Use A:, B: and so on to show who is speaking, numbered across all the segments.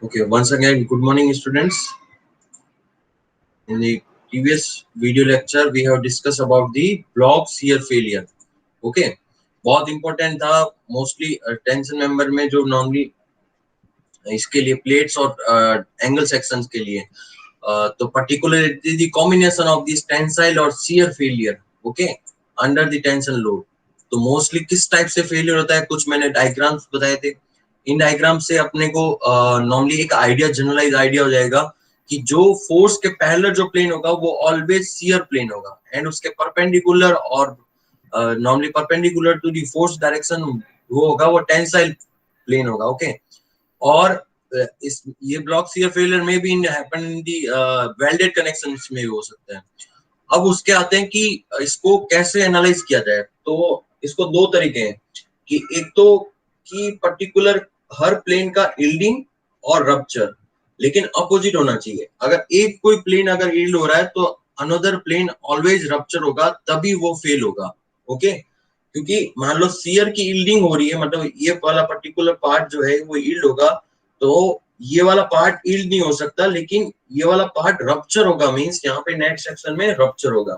A: Okay, once again, good morning, students. In the previous video lecture, we have discussed about the block shear failure. Okay, बहुत important था. Mostly tension member में जो normally इसके लिए plates और angle sections के लिए तो particularly the combination of this tensile और shear failure. Okay, under the tension load. तो मोस्टली किस टाइप से फेलियर होता है, कुछ मैंने डायग्राम्स बताए थे. इन डायग्राम से अपने को नॉर्मली एक आइडिया, जनरलाइज आइडिया हो जाएगा कि जो फोर्स के पैरेलल जो प्लेन होगा वो ऑलवेज शियर प्लेन होगा एंड उसके परपेंडिकुलर और normally perpendicular to the force direction वो होगा वो टेंसाइल प्लेन होगा. ओके, और इस ये ब्लॉक शियर फेलियर में भी happen in the welded connections में भी हो सकता है. अब उसके आते हैं कि इसको कैसे एनालाइज किया जाए. तो इसको दो तरीके हैं कि एक तो कि पर्टिकुलर हर प्लेन का यील्डिंग और रप्चर, लेकिन अपोजिट होना चाहिए. अगर एक कोई प्लेन अगर यील्ड हो रहा है तो अनदर प्लेन ऑलवेज रप्चर होगा, तभी वो फेल होगा. ओके, क्योंकि मान लो शियर की यील्डिंग हो रही है, मतलब ये वाला पर्टिकुलर पार्ट जो है वो यील्ड होगा, तो ये वाला पार्ट यील्ड नहीं हो सकता, लेकिन ये वाला पार्ट रप्चर होगा. मींस यहाँ पे नेट सेक्शन में रप्चर होगा.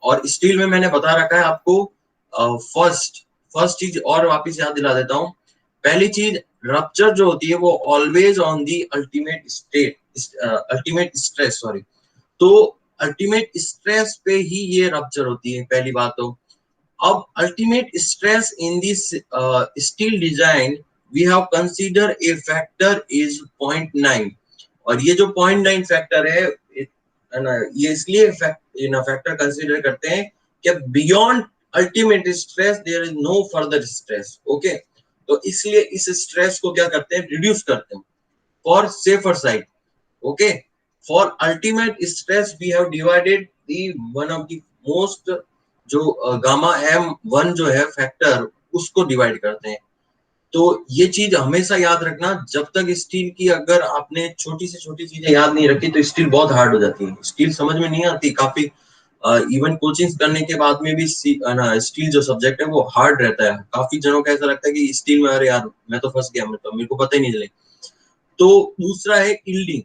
A: और स्टील में मैंने बता रखा है आपको फर्स्ट चीज और वापस याद दिला देता हूँ. पहली चीज, रप्चर जो होती है वो always on the ultimate stress. Sorry, तो अल्टीमेट स्ट्रेस पे ही ये रप्चर होती है, पहली बात. तो अब ultimate stress in this steel design we have consider a factor is 0.9. और ये जो 0.9 फैक्टर है ना, ये इसलिए फैक्टर कंसीडर करते हैं कि beyond ultimate stress there is no further stress. Okay, तो इसलिए इस स्ट्रेस को क्या करते हैं, रिड्यूस करते हैं for safer side. Okay, for ultimate stress we have divided the one of the most जो गामा M1 जो है फैक्टर, उसको डिवाइड करते हैं. तो ये चीज हमेशा याद रखना, जब तक स्टील की अगर आपने छोटी से छोटी चीजें याद नहीं रखी तो स्टील बहुत हार्ड हो जाती है. स्टील समझ में नहीं आती. काफी इवन कोचिंग करने के बाद में भी स्टील जो सब्जेक्ट है वो हार्ड रहता है. काफी जनों को ऐसा लगता है कि स्टील में अरे यार मैं तो फंस गया, मेरे को पता ही नहीं चले. तो दूसरा है यील्डिंग.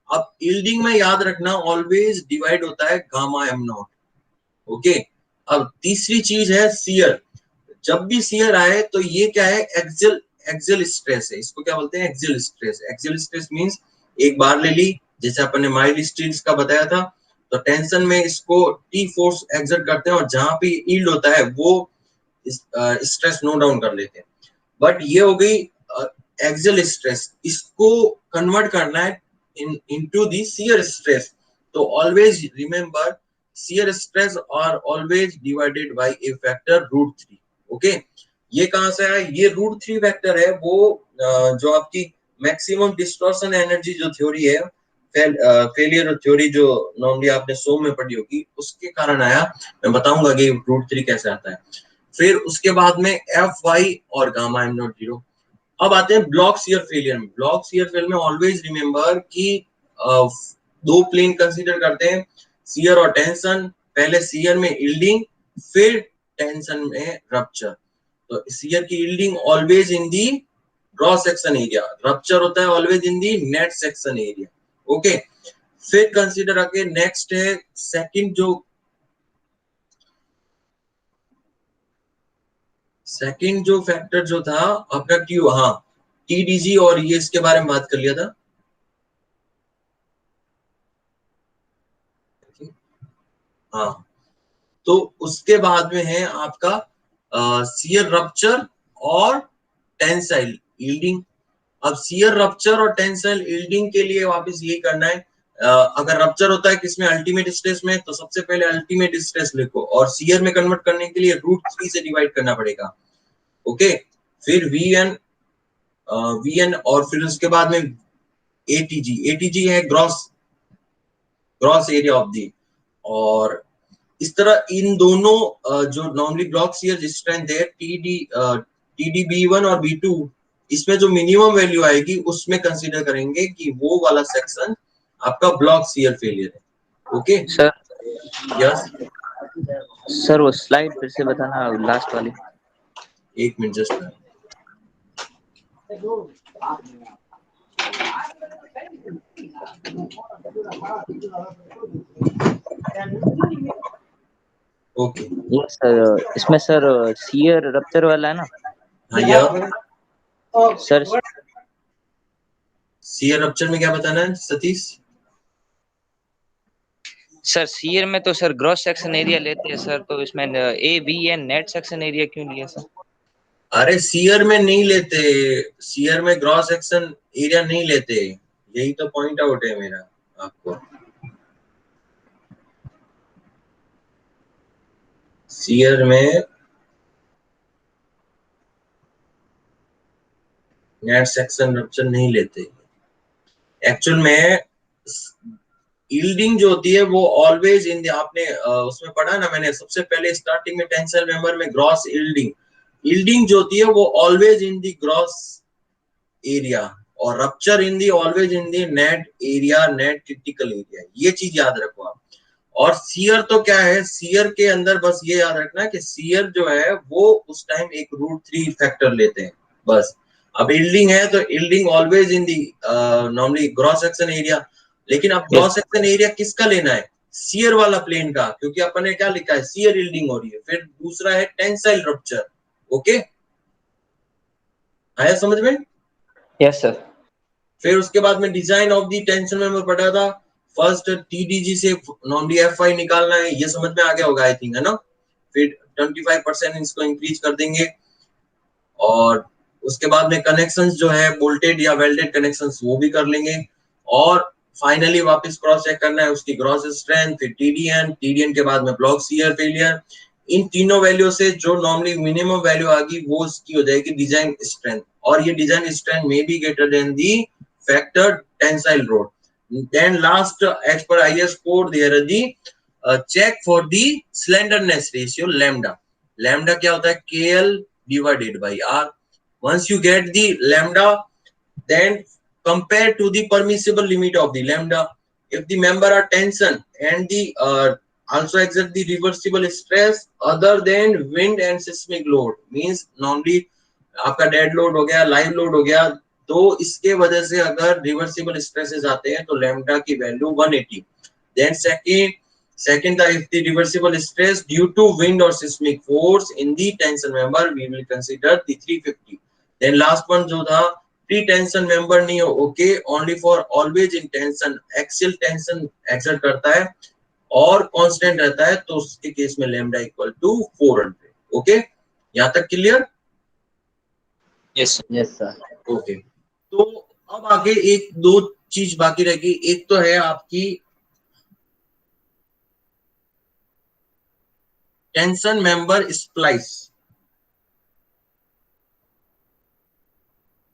A: अब यील्डिंग में याद रखना ऑलवेज डिवाइड होता है गामा M0. ओके, अब तीसरी चीज है शियर. जब भी शियर आए तो ये क्या है, एक्सियल स्ट्रेस है. इसको क्या बोलते हैं, axial stress. Axial stress means एक बार ले ली, जैसे अपन ने माइल्ड स्टील्स का बताया था, तो टेंशन में इसको टी फोर्स एक्सर्ट करते हैं और जहां पे यील्ड होता है वो स्ट्रेस नोट डाउन कर लेते हैं. बट ये हो गई एक्सियल स्ट्रेस. इसको कन्वर्ट करना है इनटू दी शियर स्ट्रेस. तो always remember, shear stress are always divided by a factor √3. Okay, ये कहां से आया, ये √3 फैक्टर है वो जो आपकी मैक्सिमम डिस्टॉर्शन एनर्जी जो थ्योरी है, फेलियर थ्योरी जो नॉर्मली आपने सोम में पढ़ी होगी, उसके कारण आया. मैं बताऊंगा कि √3 कैसे आता है. फिर उसके बाद में Fy और गामा M0. अब आते हैं ब्लॉक शियर फेलियर में. ब्लॉक शियर फेलियर में ऑलवेज रिमेंबर कि दो प्लेन कंसीडर करते हैं, शियर और टेंशन. पहले शियर में यील्डिंग, फिर टेंशन में रप्चर. तो शियर की yielding always in the cross section area, rupture होता है always in the net section area. Okay, फिर कंसीडर आके नेक्स्ट है सेकंड जो फैक्टर जो था आपका क्यू, हाँ TDG, और ये इसके बारे में बात कर लिया था. हाँ, तो उसके बाद में है आपका शियर रप्चर और टेंसाइल यील्डिंग. अब शियर रप्चर और टेंसाइल यील्डिंग के लिए वापस यही करना है. अगर रप्चर होता है किसमें, अल्टीमेट स्ट्रेस में, तो सबसे पहले अल्टीमेट स्ट्रेस लिखो और शियर में कन्वर्ट करने के लिए √3 से डिवाइड करना पड़ेगा. ओके, फिर VN और फिर उसके बाद में ATG है ग्रॉस एरिया ऑफ दी. और इस तरह इन दोनों जो नॉर्मली ब्लॉक शियर स्ट्रेंथ है TDB1 और B2, इसमें जो मिनिमम वैल्यू आएगी उसमें कंसीडर करेंगे कि वो वाला सेक्शन आपका ब्लॉक शियर फेलियर है. Okay
B: sir.
A: यस
B: सर, वो स्लाइड फिर से बताना, लास्ट वाली.
A: एक minute just. Okay
B: yes sir, इसमें सर शियर रप्चर वाला है ना
A: हाँ, ये
B: सर?
A: सीयर रप्चर में क्या बताना है सतीश?
B: सर शियर में तो सर ग्रॉस सेक्शन एरिया लेते हैं सर, तो इसमें A B N net section area क्यों लिया सर?
A: अरे सीयर में नहीं लेते, सीयर में ग्रॉस सेक्शन एरिया नहीं लेते, यही तो पॉइंट आउट है मेरा आपको। सीयर में नेट सेक्शन रप्चर नहीं लेते। एक्चुअल में यील्डिंग जो होती है वो ऑलवेज इन आपने उसमें पढ़ा ना, मैंने सबसे पहले स्टार्टिंग में टेंसाइल मेंबर में ग्रॉस यील्डिंग, यील्डिंग जो होती है वो always in the gross area, और rupture in the always in the net area, net critical area, ये चीज याद रखो आप। और सीयर तो क्या है, सीयर के अंदर बस ये याद रखना कि सीयर जो है वो उस टाइम एक √3 फैक्टर लेते हैं बस। अब यील्डिंग है तो yielding always in the normally gross section area, लेकिन अब ग्रॉस सेक्शन एरिया किसका लेना है? सीयर वाला प्लेन का, क्योंकि अपन ने क्या लिखा है, सीयर यील्डिंग हो रही है। फिर दूसरा है टेंसाइल रप्चर। ओके, आया समझ में?
B: Yes sir.
A: फिर उसके बाद में design of the tension member पढ़ा था। फर्स्ट टीडीजी से नॉर्मली एफआई निकालना है, ये समझ में आ गया होगा आई थिंक, है ना? फिर 25% इसको इंक्रीज कर देंगे, और उसके बाद में कनेक्शंस जो है बोल्टेड या वेल्डेड कनेक्शंस वो भी कर लेंगे, और फाइनली वापस क्रॉस चेक करना है उसकी ग्रॉस स्ट्रेंथ, फिर टीडीएन, टीडीएन के बाद में ब्लॉक शियर फेलियर। इन तीनों वैल्यू से जो नॉर्मली मिनिमम वैल्यू आ गई वो इसकी हो जाएगी डिजाइन स्ट्रेंथ, और ये डिजाइन स्ट्रेंथ में be greater than the factor tensile load. Then last edge पर IS code there is the check for the slenderness ratio lambda. Lambda क्या होता है? KL divided by R. Once you get the lambda, then compare to the permissible limit of the lambda. If the member are tension and the also exert the reversible stress other than wind and seismic load, means normally आपका dead load हो गया, live load हो गया, तो इसके वजह से अगर रिवर्सिबल स्ट्रेसेस आते हैं तो लैम्डा की value 180। Then second if the reversible stress due to wind or seismic force in the tension member we will consider the 350। then last one जो था प्री टेंशन मेंबर नहीं हो, okay, only for always in tension, axial tension exert करता है और constant रहता है, तो उसके केस में लैम्डा इक्वल टू 400। ओके, यहां तक clear?
B: Yes yes sir.
A: Okay, तो अब आगे एक दो चीज बाकी रहेगी। एक तो है आपकी टेंशन मेंबर स्प्लाइस।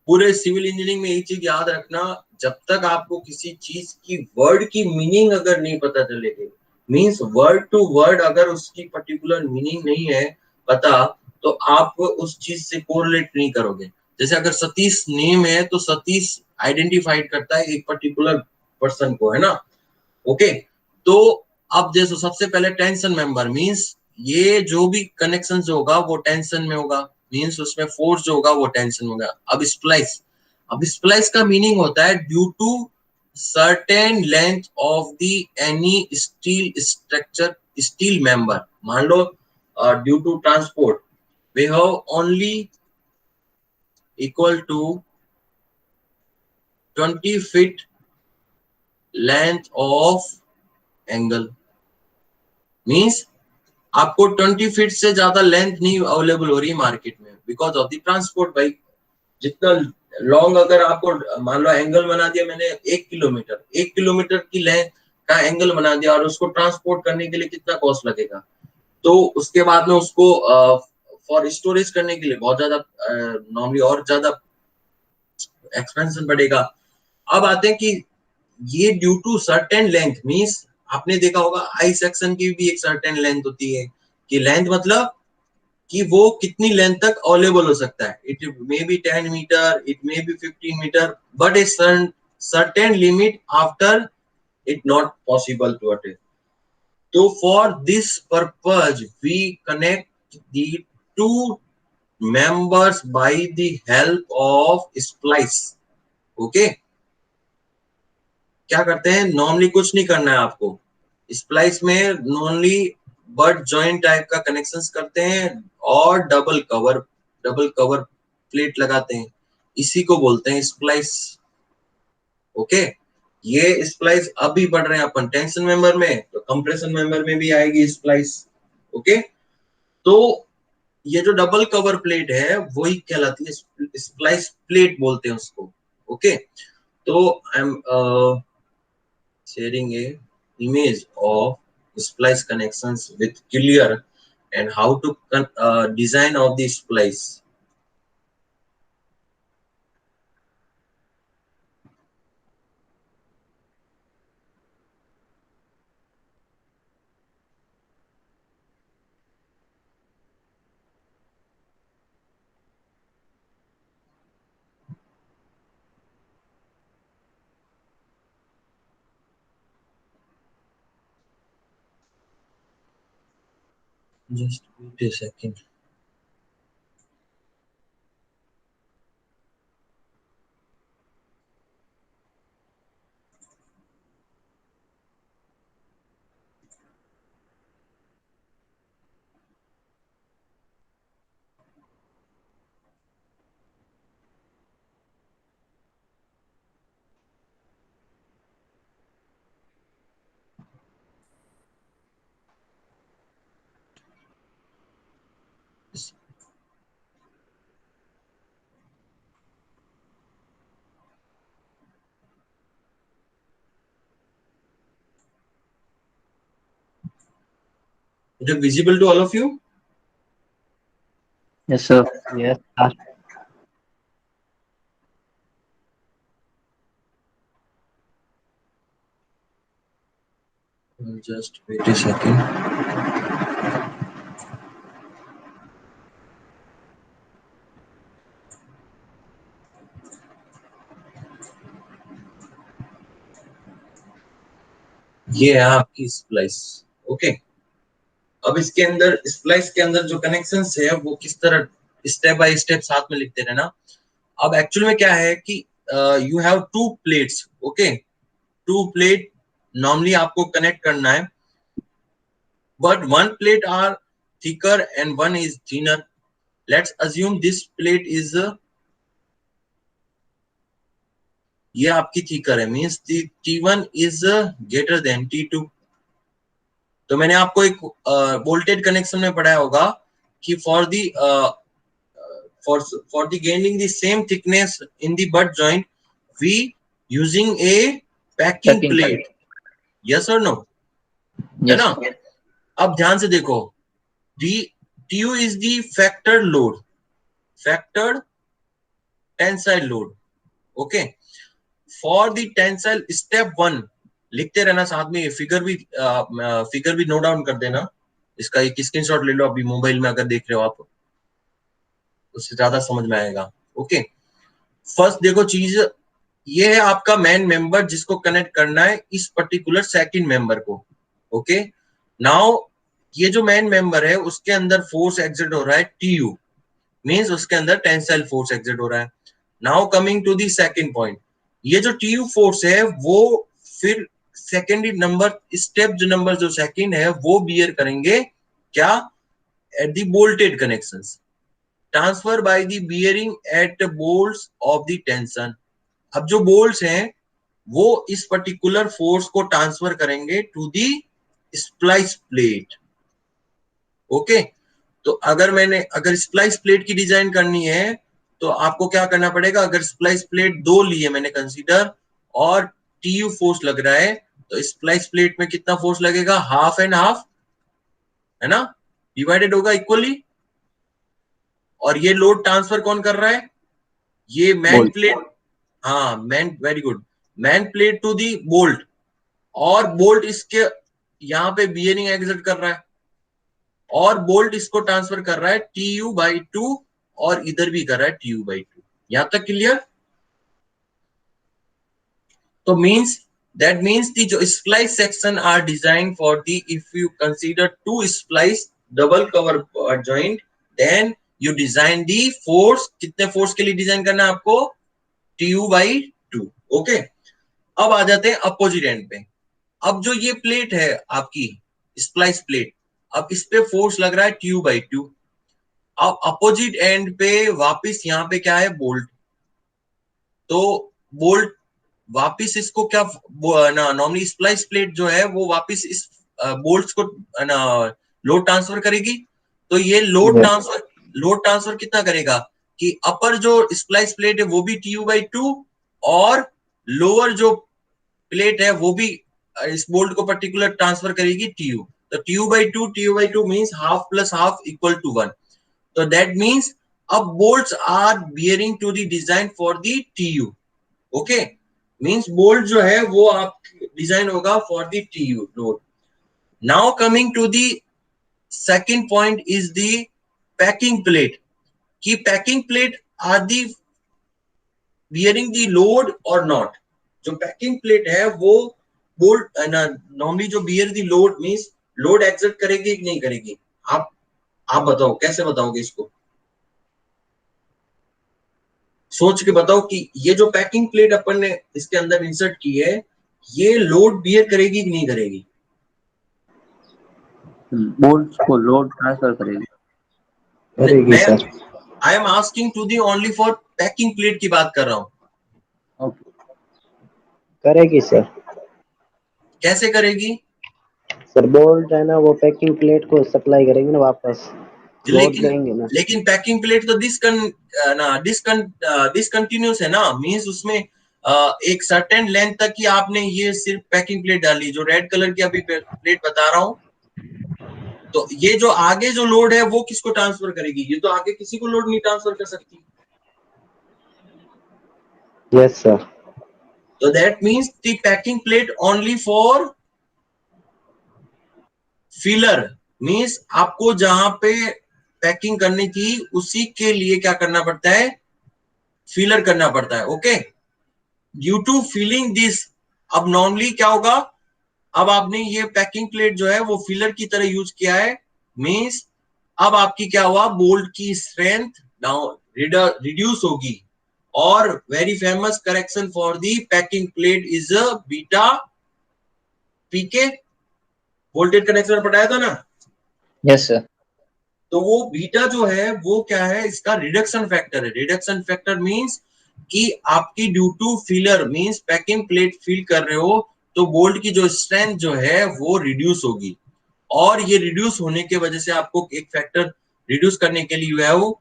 A: पूरे सिविल इंजीनियरिंग में एक चीज याद रखना, जब तक आपको किसी चीज की वर्ड की मीनिंग अगर नहीं पता चलेगी, मींस वर्ड टू वर्ड अगर उसकी पर्टिकुलर मीनिंग नहीं है पता, तो आप उस चीज से कोरिलेट नहीं करोगे। जैसे अगर सतीश नेम है तो सतीश आइडेंटिफाइड करता है एक पर्टिकुलर पर्सन को, है ना? ओके, तो अब जैसे सबसे पहले टेंशन मेंबर मींस ये जो भी कनेक्शन होगा वो टेंशन में होगा, मींस उसमें फोर्स जो होगा वो टेंशन होगा। अब स्प्लाइस का मीनिंग होता है due to certain length of the any steel structure, steel member. मान लो due to transport we have only equal to 20 feet length of angle, means आपको 20 फीट से ज्यादा लेंथ नहीं अवेलेबल हो रही है मार्केट में बिकॉज ऑफ द ट्रांसपोर्ट। भाई जितना लॉन्ग अगर आपको मान लो एंगल बना दिया मैंने 1 किलोमीटर, 1 किलोमीटर की लेंथ का एंगल बना दिया और उसको ट्रांसपोर्ट करने के लिए कितना कॉस्ट लगेगा, तो उसके बाद में उसको फॉर स्टोरेज करने के लिए बहुत ज्यादा नॉर्मली और ज्यादा एक्सपेंशन बढ़ेगा। अब आते हैं कि ये due to certain length means आपने देखा होगा आई सेक्शन की भी एक सर्टेन लेंथ होती है, कि लेंथ मतलब कि वो कितनी लेंथ तक अवेलेबल हो सकता है। It may be 10 meter, it may be 15 meter, but a certain limit after it not possible to attain. तो for this purpose we connect the two members by the help of splice। okay, क्या करते हैं, normally कुछ नहीं करना है आपको, splice में नॉर्मली बट जॉइंट टाइप का कनेक्शंस करते हैं और डबल कवर प्लेट लगाते हैं, इसी को बोलते हैं स्प्लाइस। ओके, ये स्प्लाइस अभी पढ़ रहे हैं अपन टेंशन मेंबर में, तो कंप्रेशन मेंबर में भी आएगी स्प्लाइस। ओके, तो ये जो डबल कवर प्लेट है वही कहलाती है स्प्लाइस प्लेट बोलते हैं उसको। ओके, तो I am sharing a image of splice connections with clear and how to design of the splice. Just wait a second. Is it visible to all of you?
C: Yes, sir. Yes.
A: Just wait a second. ये है आपकी splice. Okay, अब इसके अंदर splice के अंदर जो connections है वो किस तरह स्टेप बाय स्टेप साथ में लिखते रहना। अब एक्चुअली में क्या है कि you have two plates. Okay, two plate normally आपको कनेक्ट करना है, but one plate are thicker and one is thinner. Let's assume this plate is ये आपकी थिकर है, means T1 is greater than T2। तो मैंने आपको एक वोल्टेज कनेक्शन में पढ़ाया होगा कि for the gaining the same thickness in the butt joint we using a packing plate। yes or no? है
C: Yes.
A: ना? अब ध्यान से देखो, TU is the factored load, factored tensile load। Okay, for the tensile step 1 लिखते रहना साथ में, फिगर भी नोट डाउन कर देना, इसका एक स्क्रीनशॉट ले लो अभी मोबाइल में अगर देख रहे हो आप, उससे ज्यादा समझ में आएगा। ओके, फर्स्ट देखो चीज, ये है आपका मैन मेंबर जिसको कनेक्ट करना है इस पर्टिकुलर सेकंड मेंबर को। ओके, नाउ ये जो मैन मेंबर है उसके अंदर फोर्स एग्जिट हो रहा है TU, मींस उसके अंदर टेंसाइल फोर्स एग्जिट हो रहा है। Now coming to the second point, ये जो TU फोर्स है वो फिर सेकेंडरी नंबर स्टेप जो सेकंड है वो बियर करेंगे क्या, at the bolted connections, transfer by the bearing at bolts of the tension. अब जो बोल्ट्स हैं वो इस पर्टिकुलर फोर्स को ट्रांसफर करेंगे to the splice plate. Okay, तो अगर स्प्लाइस प्लेट की डिजाइन करनी है तो आपको क्या करना पड़ेगा, अगर स्प्लाइस प्लेट दो लिए मैंने कंसीडर और TU फोर्स लग रहा है, तो स्प्लाइस प्लेट में कितना फोर्स लगेगा, हाफ एंड हाफ, है ना, डिवाइडेड होगा इक्वली। और ये लोड ट्रांसफर कौन कर रहा है, ये मैन प्लेट, हाँ main, very good, main plate to the bolt, और बोल्ट इसके यहाँ पे बियरिंग एग्जिट कर रहा है, और बोल्ट इसको ट्रांसफर कर रहा है TU/2, और इधर भी कर रहा है TU/2। यहां तक क्लियर? तो that means the जो splice section are designed for the, if you consider two splice double cover joint, then you design the force, कितने फोर्स के लिए डिजाइन करना है आपको, TU/2। ओके, अब आ जाते हैं अपोजिट एंड पे। अब जो ये प्लेट है आपकी स्प्लाइस प्लेट, अब इस पे फोर्स लग रहा है TU/2। अब अपोजिट एंड पे वापस यहाँ पे क्या है, बोल्ट। तो बोल्ट वापस इसको क्या, ना नॉर्मली स्प्लाइस प्लेट जो है वो वापस इस बोल्ट्स को ना लोड ट्रांसफर करेगी। तो ये लोड ट्रांसफर कितना करेगा कि अपर जो स्प्लाइस प्लेट है वो भी TU/2, और लोअर जो प्लेट है वो भी इस बोल्ट को पर्टिकुलर ट्रांसफर करेगी TU। तो TU/2 means half plus half equal to 1। तो दैट मीन्स अब bolts are bearing to the design for the TU। Okay, means bolt जो है वो आप डिजाइन होगा for the TU load. Now coming to the second point is the packing plate. की packing plate are the bearing the load or not. जो packing plate है वो bolt normally जो bear the load means load exert करेगी कि नहीं करेगी। आप आप बताओ कैसे बताओगे इसको, सोच के बताओ कि ये जो पैकिंग प्लेट अपन ने इसके अंदर इंसर्ट की है ये लोड बियर करेगी कि नहीं करेगी।
C: बोल्ट्स को लोड ट्रांसफर करेगी।
D: करेगी
A: मैं
D: sir.
A: I am asking to the only for packing plate की बात कर रहा हूं।
C: ओके,
D: करेगी सर।
A: कैसे करेगी।
D: सर बोल्ट है ना वो पैकिंग प्लेट को सप्लाई करेंगे ना वापस, लोड
A: लेकिन
D: लेंगे ना।
A: लेकिन पैकिंग प्लेट तो डिसकंटिन्यूस है ना, मींस उसमें एक सर्टेन लेंथ तक ही आपने ये सिर्फ पैकिंग प्लेट डाली, जो रेड कलर की अभी प्लेट बता रहा हूं। तो ये जो आगे जो लोड है वो किसको ट्रांसफर करेगी, ये तो आगे किसी को लोड नहीं ट्रांसफर कर सकती।
D: Yes sir.
A: तो that means the packing plate only for filler, means आपको जहां पे पैकिंग करने की उसी के लिए क्या करना पड़ता है, फिलर करना पड़ता है। Okay, due to filling this, अब नॉर्मली क्या होगा, अब आपने ये पैकिंग प्लेट जो है वो फिलर की तरह यूज किया है, मीन्स अब आपकी क्या हुआ, बोल्ट की स्ट्रेंथ डाउन रिड्यूस होगी। और very famous correction for the packing plate is beta P K, voltage connection पढ़ाया था ना।
B: Yes sir.
A: तो वो बीटा जो है वो क्या है, इसका रिडक्शन फैक्टर है। रिडक्शन फैक्टर मींस कि आपकी due to filler means packing plate fill कर रहे हो तो बोल्ट की जो स्ट्रेंथ जो है वो रिड्यूस होगी। और ये रिड्यूस होने की वजह से आपको एक फैक्टर रिड्यूस करने के लिए है वो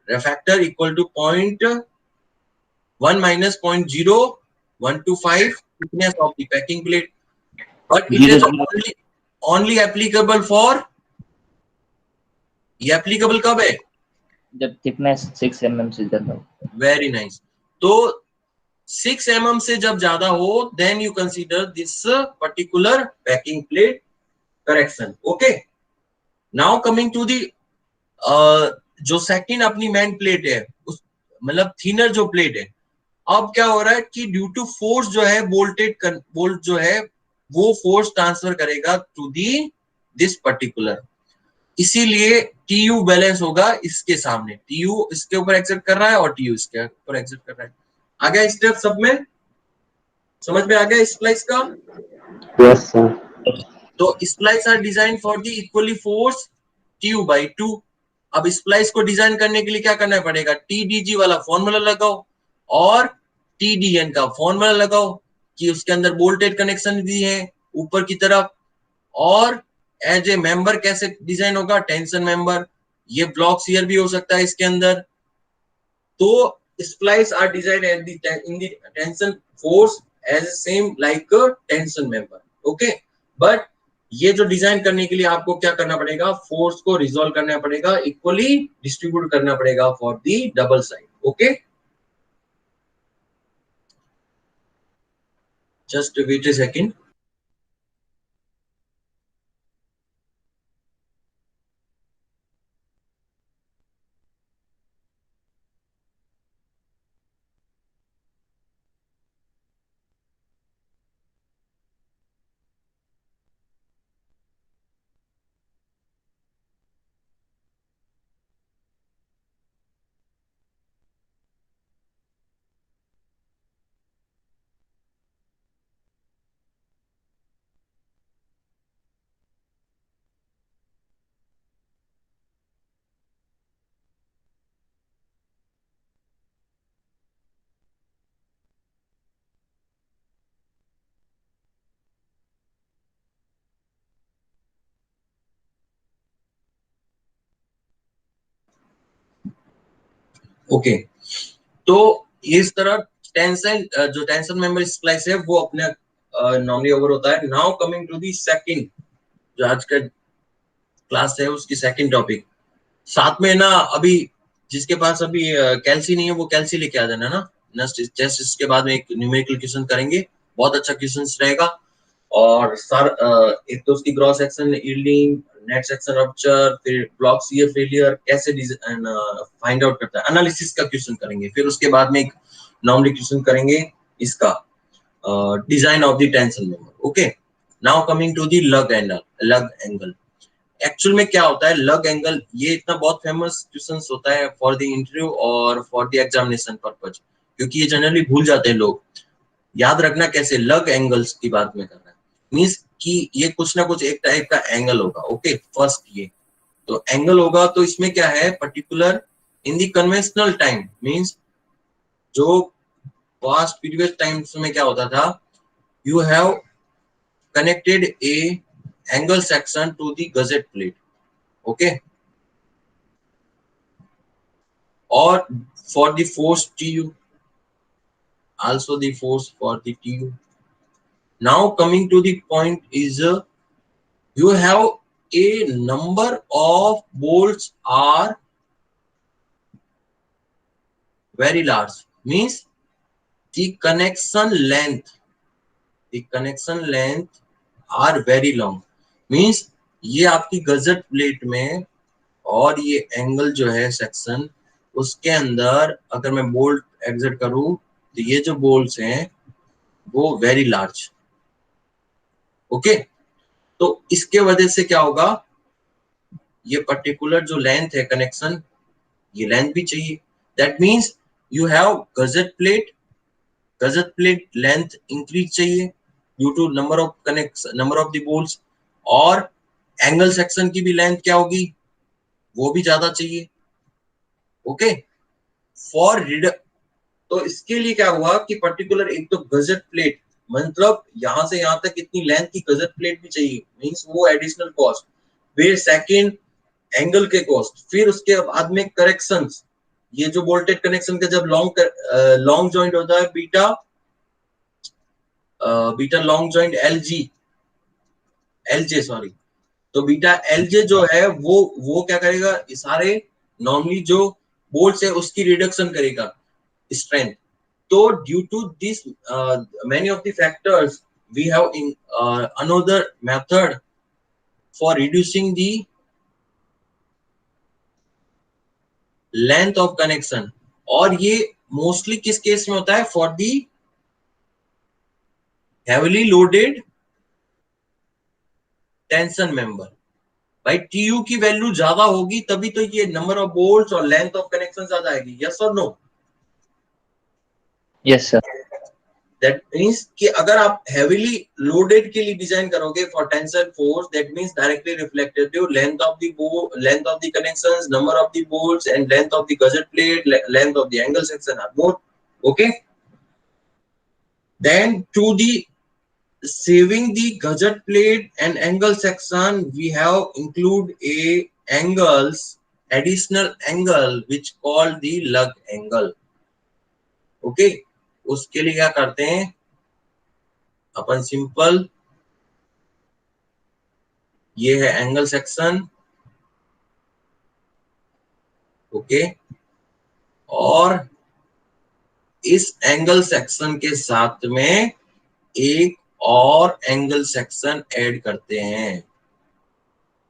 A: factor equal to 0.1 minus 0.0125 thickness of the packing plate, but it
C: zero
A: is
C: zero
A: only applicable for, ये एप्लीकेबल कब है,
C: जब थिकनेस 6 mm से ज्यादा हो।
A: Very nice. तो 6 mm से जब ज्यादा हो then you consider this particular packing plate correction. Okay, now coming to the जो सेकंड अपनी मेन प्लेट है उस मतलब थिनर जो प्लेट है। अब क्या हो रहा है कि ड्यू टू फोर्स जो है बोल्ट जो है वो फोर्स ट्रांसफर करेगा टू दी दिस पर्टिकुलर, इसीलिए TU बैलेंस होगा इसके सामने, TU इसके ऊपर एक्सेप्ट कर रहा है और TU इसके ऊपर एक्सेप्ट कर रहा है। आ गया स्टेप सब में, समझ में आ गया स्प्लाइस का।
D: Yes sir.
A: तो splice are design for the equally force TU/2। अब स्प्लाइस को डिजाइन करने के लिए क्या करना पड़ेगा, TDG वाला फॉर्मूला लगाओ और TDN का फॉर्मूला लगाओ कि उसके अंदर बोल्टेड कनेक्शन भी है ऊपर की तरफ। और एज ए मेंबर कैसे डिजाइन होगा, टेंशन मेंबर, ये ब्लॉक शियर भी हो सकता है इसके अंदर। तो splice are designed at the in the tension force as same like a tension member। Okay, but ये जो डिजाइन करने के लिए आपको क्या करना पड़ेगा, फोर्स को रिजोल्व करना पड़ेगा, इक्वली डिस्ट्रीब्यूट करना पड़ेगा for the double side. Okay, just wait a second. Okay, तो इस तरह टेंशन जो टेंशन मेंबर स्प्लाइस है वो अपने नॉर्मली ओवर होता है। Now coming to the second, जो आज का क्लास है उसकी सेकंड टॉपिक। साथ में ना अभी जिसके पास अभी कैल्सी नहीं है वो कैल्सी लेके आ जाना ना। जस्ट इसके बाद में एक न्यूमेरिकल क्वेश्चन करेंगे, बहुत अच्छा क्वेश्चन रहेगा। और सर एक तो उसकी gross section yielding, net section rupture, फिर ब्लॉक शियर फेलियर कैसे फाइंड आउट करता है, एनालिसिस का क्वेश्चन करेंगे। फिर उसके बाद में एक नॉर्मली क्वेश्चन करेंगे इसका design of the tension member. Okay, now coming to the lug angle. Actual में क्या होता है लग एंगल? ये इतना बहुत फेमस क्वेश्चन होता है फॉर द इंटरव्यू और फॉर द एग्जामिनेशन पर्पज, क्योंकि ये जनरली भूल जाते हैं लोग। याद रखना कैसे लग एंगल्स की बात में करना है, मींस कि ये कुछ ना कुछ एक टाइप का एंगल होगा। ओके, फर्स्ट ये तो एंगल होगा, तो इसमें क्या है particular in the conventional time, means जो पास्ट प्रीवियस टाइम्स में क्या होता था, you have connected A angle section two the gazette plate. Okay, और for the force TU, also the force for the TU. Now coming to the point is you have a number of bolts are very large, means the connection length are very long, means ये आपकी gazette plate में और ये angle जो है section उसके अंदर अगर मैं बोल्ट एग्जिट करूं तो ये जो बोल्ट्स हैं वो वेरी लार्ज। ओके, तो इसके वजह से क्या होगा, ये पर्टिकुलर जो लेंथ है कनेक्शन, ये लेंथ भी चाहिए। That means you have gusset plate length increase चाहिए due to number of the bolts, और एंगल सेक्शन की भी लेंथ क्या होगी, वो भी ज्यादा चाहिए। ओके, फॉर तो इसके लिए क्या हुआ कि पर्टिकुलर एक तो गजट प्लेट, मतलब यहां से यहां तक इतनी लेंथ की गजट प्लेट भी चाहिए, मींस वो एडिशनल कॉस्ट। फिर सेकंड एंगल के कॉस्ट, फिर उसके बाद में करेक्शंस। ये जो बोल्टेड कनेक्शन का जब लॉन्ग जॉइंट होता है beta long joint LJ sorry, तो बीटा एलजे जो है वो क्या करेगा, सारे नॉर्मली जो बोल्ट्स है उसकी रिडक्शन करेगा स्ट्रेंथ। तो due to this many of the factors we have in another method for reducing the length of connection, और ये मोस्टली किस केस में होता है, for the heavily loaded tension member. भाई टीयू की वैल्यू ज्यादा होगी तभी तो ये नंबर ऑफ बोल्ट्स और लेंथ ऑफ कनेक्शन ज्यादा आएगी। यस और no?
C: Yes sir.
A: That means कि अगर आप हेवीली लोडेड के लिए डिजाइन करोगे for tension force, that means directly reflected length of the connections, number of the bolts and length of the gusset plate, length of the angle section are more. Okay, then to the saving the gudget plate and angle section, we have include additional angle which called the lug angle. Okay, उसके लिए क्या करते हैं अपन, simple ये है angle section. Okay, और इस angle section के साथ में एक और एंगल सेक्शन ऐड करते हैं,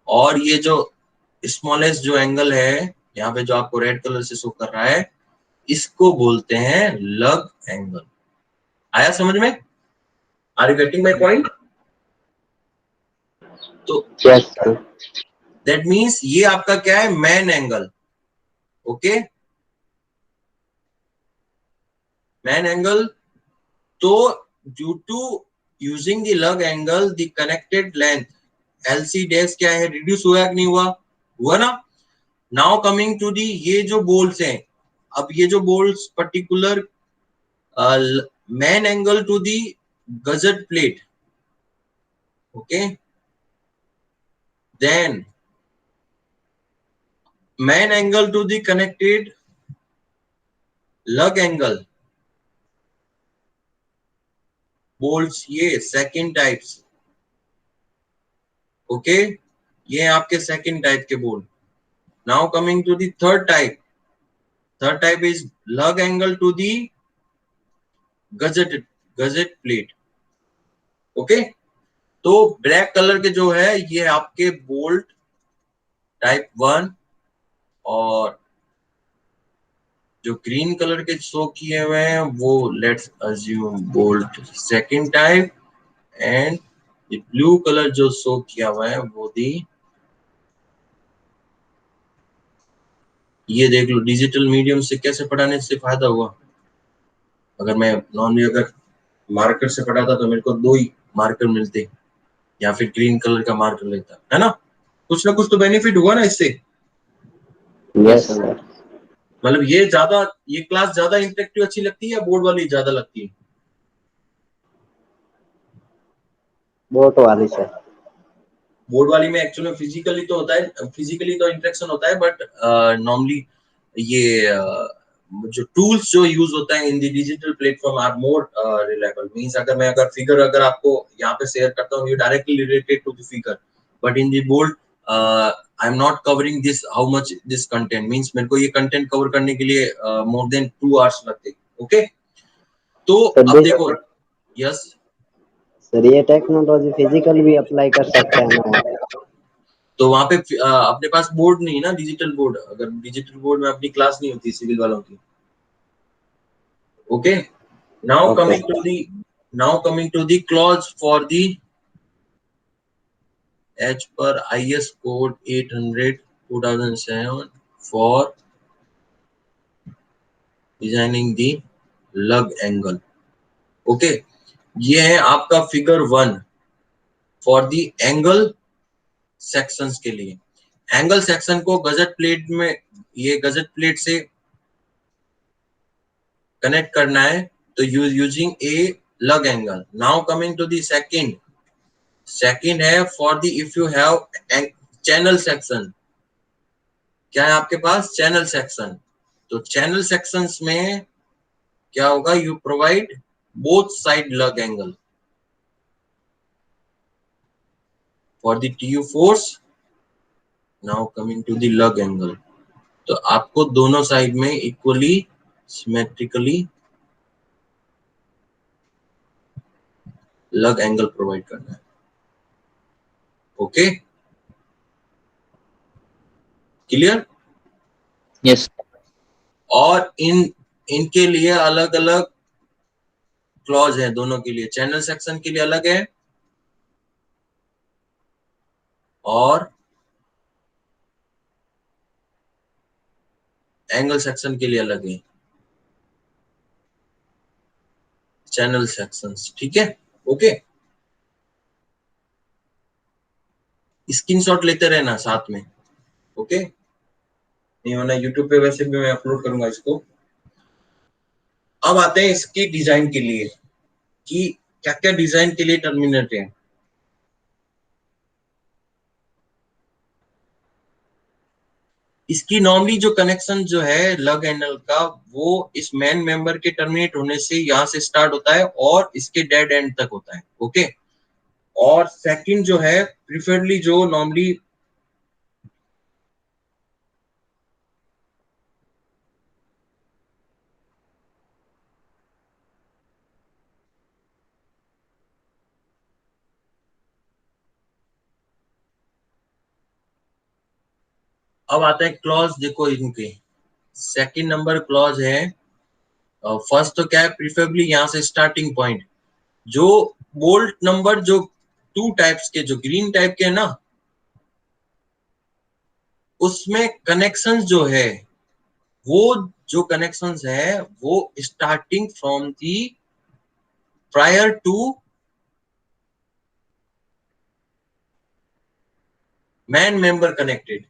A: और ये जो स्मॉलेस्ट जो एंगल है यहाँ पे जो आपको रेड कलर से शो कर रहा है, इसको बोलते हैं लग एंगल। आया समझ में? Are you getting my point? तो
D: यस सर।
A: दैट मींस ये आपका क्या है, main angle. Okay, main angle. तो due to using the lug angle the connected length LC dash क्या है, रिड्यूस हुआ कि नहीं हुआ? हुआ ना। नाउ कमिंग टू दी ये जो बोल्ट्स हैं, अब ये जो bolts particular main angle to the gusset plate. Okay, then main angle to the connected lug angle bolts, ये सेकंड टाइप्स, ओके, ये आपके सेकंड टाइप के bolt. Now coming to the third type, third type is lug angle to the gusset plate, okay. तो black colour के जो है ये आपके बोल्ट टाइप 1, और जो ग्रीन कलर के शो किए हुए हैं वो let's assume bolt second type, and blue colour जो शो किया हुआ है वो दी, ये देख लो, डिजिटल मीडियम से कैसे पढ़ाने से फायदा हुआ। अगर मैं नॉर्मली अगर मार्कर से पढ़ाता तो मेरे को 2 ही मार्कर मिलते, या फिर ग्रीन कलर का मार्कर लेता, है ना। कुछ ना कुछ तो बेनिफिट हुआ ना इससे।
D: Yes sir.
A: मतलब ये ज्यादा, ये क्लास ज्यादा इंटरेक्टिव अच्छी लगती है या बोर्ड वाली ज्यादा लगती है?
D: बोट वाली सर।
A: बोर्ड वाली में एक्चुअली में फिजिकली तो होता है, फिजिकली तो इंटरेक्शन होता है, बट नॉर्मली ये जो टूल्स जो यूज होता है in the digital platform are more reliable. Means अगर मैं अगर फिगर अगर आपको यहाँ पे शेयर करता हूँ, ये directly related to the figure, but in the bold I am not covering this how much this content, means मेरे को ये कंटेंट कवर करने के लिए मोर देन 2 आवर्स लगते, ओके। तो अब देखो, यस
D: सर ये टेक्नोलॉजी फिजिकल भी अप्लाई कर सकते हैं ना?
A: तो वहां पे अपने पास बोर्ड नहीं है ना, डिजिटल बोर्ड, अगर डिजिटल बोर्ड में अपनी क्लास नहीं होती सिविल वालों की, okay. Now
D: okay.
A: Coming to the clause for the edge पर IS code 800 2007 for designing the lug angle, okay. ये है आपका figure 1 for the angle sections के लिए। एंगल सेक्शन को गजट प्लेट में, ये गजट प्लेट से कनेक्ट करना है, तो using a lug angle. Now coming to the second है for the if you have channel section, क्या है आपके पास चैनल सेक्शन, तो चैनल सेक्शंस में क्या होगा, you provide both side lug angle for the TU force. Now coming to the lug angle, तो आपको दोनों साइड में equally symmetrically lug angle provide करना है, ओके, क्लियर।
C: यस।
A: और इनके लिए अलग अलग क्लॉज है, दोनों के लिए, चैनल सेक्शन के लिए अलग है और एंगल सेक्शन के लिए अलग है, चैनल सेक्शंस, ठीक है, ओके। स्क्रीनशॉट लेते रहना साथ में, ओके, नहीं होना यूट्यूब पे वैसे भी मैं अपलोड करूंगा इसको। अब आते हैं इसकी डिजाइन के लिए कि क्या क्या डिजाइन के लिए टर्मिनेट है। इसकी नॉर्मली जो कनेक्शन जो है लग एंगल का, वो इस मेन मेंबर के टर्मिनेट होने से यहां से स्टार्ट होता है और इसके डेड एंड तक होता है, ओके। और सेकंड जो है प्रिफरली जो नॉर्मली अब आता है क्लॉज, देखो इनके सेकंड नंबर क्लॉज है। फर्स्ट तो क्या है, प्रिफरेबली यहाँ से स्टार्टिंग पॉइंट, जो बोल्ट नंबर जो 2 टाइप्स के जो ग्रीन टाइप के है ना, उसमें कनेक्शंस जो है, वो जो कनेक्शंस है वो starting from the prior to main member connected,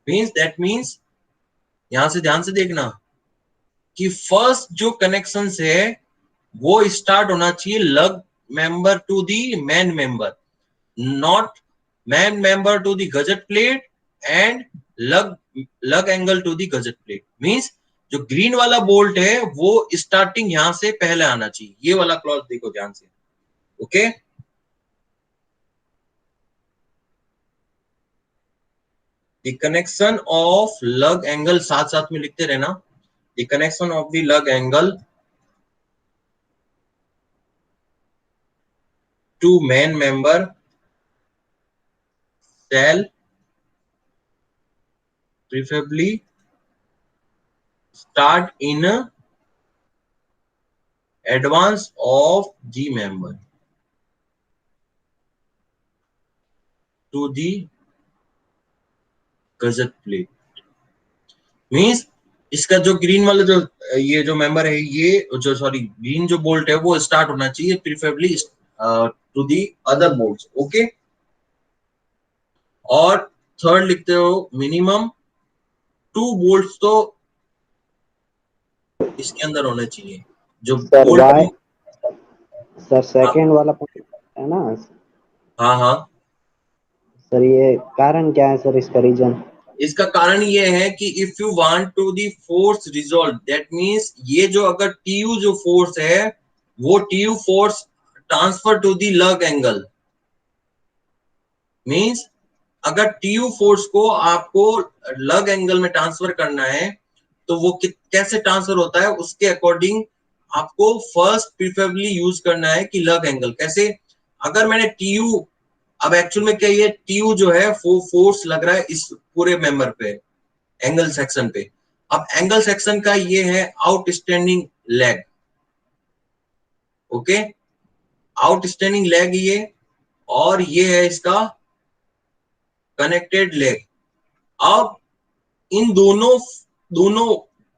A: means यहां से ध्यान से देखना कि फर्स्ट जो कनेक्शंस है वो स्टार्ट होना चाहिए lug member to the main member, not main member to the gusset plate and lug angle to the gusset plate. Means जो ग्रीन वाला बोल्ट है वो स्टार्टिंग यहां से पहले आना चाहिए, ये वाला क्लॉज देखो ध्यान से। Okay, the connection of lug angle, साथ साथ में लिखते रहना, the connection of the lug angle to main member shall preferably start in advance of the member to the gazette plate. Means इसका जो ग्रीन वाला जो ये जो मेंबर है, ये जो सॉरी ग्रीन जो बोल्ट है वो स्टार्ट होना चाहिए preferably to the other bolts. Okay, और थर्ड लिखते हो मिनिमम 2 बोल्ट्स तो इसके अंदर होने चाहिए जो
D: sir
A: bolt.
D: Why sir second वाला पॉइंट है ना
A: हाँ हाँ,
D: सर, ये कारण क्या है सर, इसका रीजन?
A: इसका कारण ये है कि if you want to the force resolve, that means ये जो अगर टीयू जो फोर्स है वो TU force transfer to the lug angle, means अगर टीयू फोर्स को आपको लग एंगल में ट्रांसफर करना है तो वो कैसे ट्रांसफर होता है उसके अकॉर्डिंग आपको फर्स्ट प्रीफरेबली यूज करना है कि लग एंगल कैसे। अगर मैंने टीयू, अब एक्चुअल में क्या ये टीयू जो है फोर्स लग रहा है इस पूरे मेंबर पे, एंगल सेक्शन पे। अब एंगल सेक्शन का ये है outstanding leg. Okay, outstanding leg ये, और ये है इसका कनेक्टेड लेग। अब इन दोनों दोनों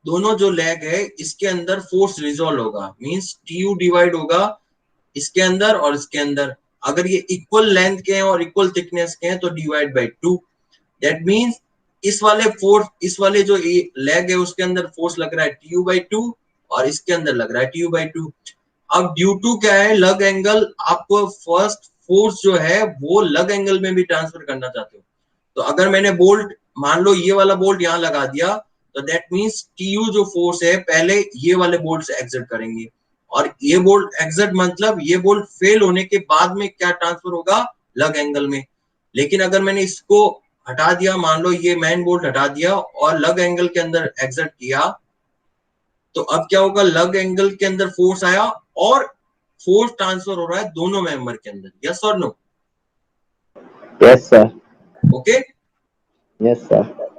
A: दोनों जो लेग है इसके अंदर फोर्स रिजॉल्व होगा, मींस टीयू डिवाइड होगा इसके अंदर और इसके अंदर। अगर ये इक्वल लेंथ के हैं और इक्वल थिकनेस के हैं तो डिवाइड बाय 2। दैट मींस इस वाले फोर्स, इस वाले जो लेग है उसके अंदर फोर्स लग रहा है TU/2 और इसके अंदर लग रहा है TU/2। अब ड्यू टू क्या है, लग एंगल, आपको फर्स्ट फोर्स जो है वो लग एंगल में भी ट्रांसफर करना चाहते हो। तो अगर मैंने बोल्ट, मान लो ये वाला बोल्ट यहाँ लगा दिया तो दैट मींस टीयू जो फोर्स है पहले ये वाले बोल्ट से एग्जिट करेंगे, और ये बोल्ट एग्जिट मतलब ये बोल्ट फेल होने के बाद में क्या ट्रांसफर होगा, लग एंगल में। लेकिन अगर मैंने इसको हटा दिया, मान लो ये मेन बोल्ट हटा दिया और लग एंगल के अंदर एग्जिट किया, तो अब क्या होगा, लग एंगल के अंदर फोर्स आया और फोर्स ट्रांसफर हो रहा है दोनों मेंबर के अंदर। यस और no?
D: Yes sir.
A: Okay,
D: yes sir.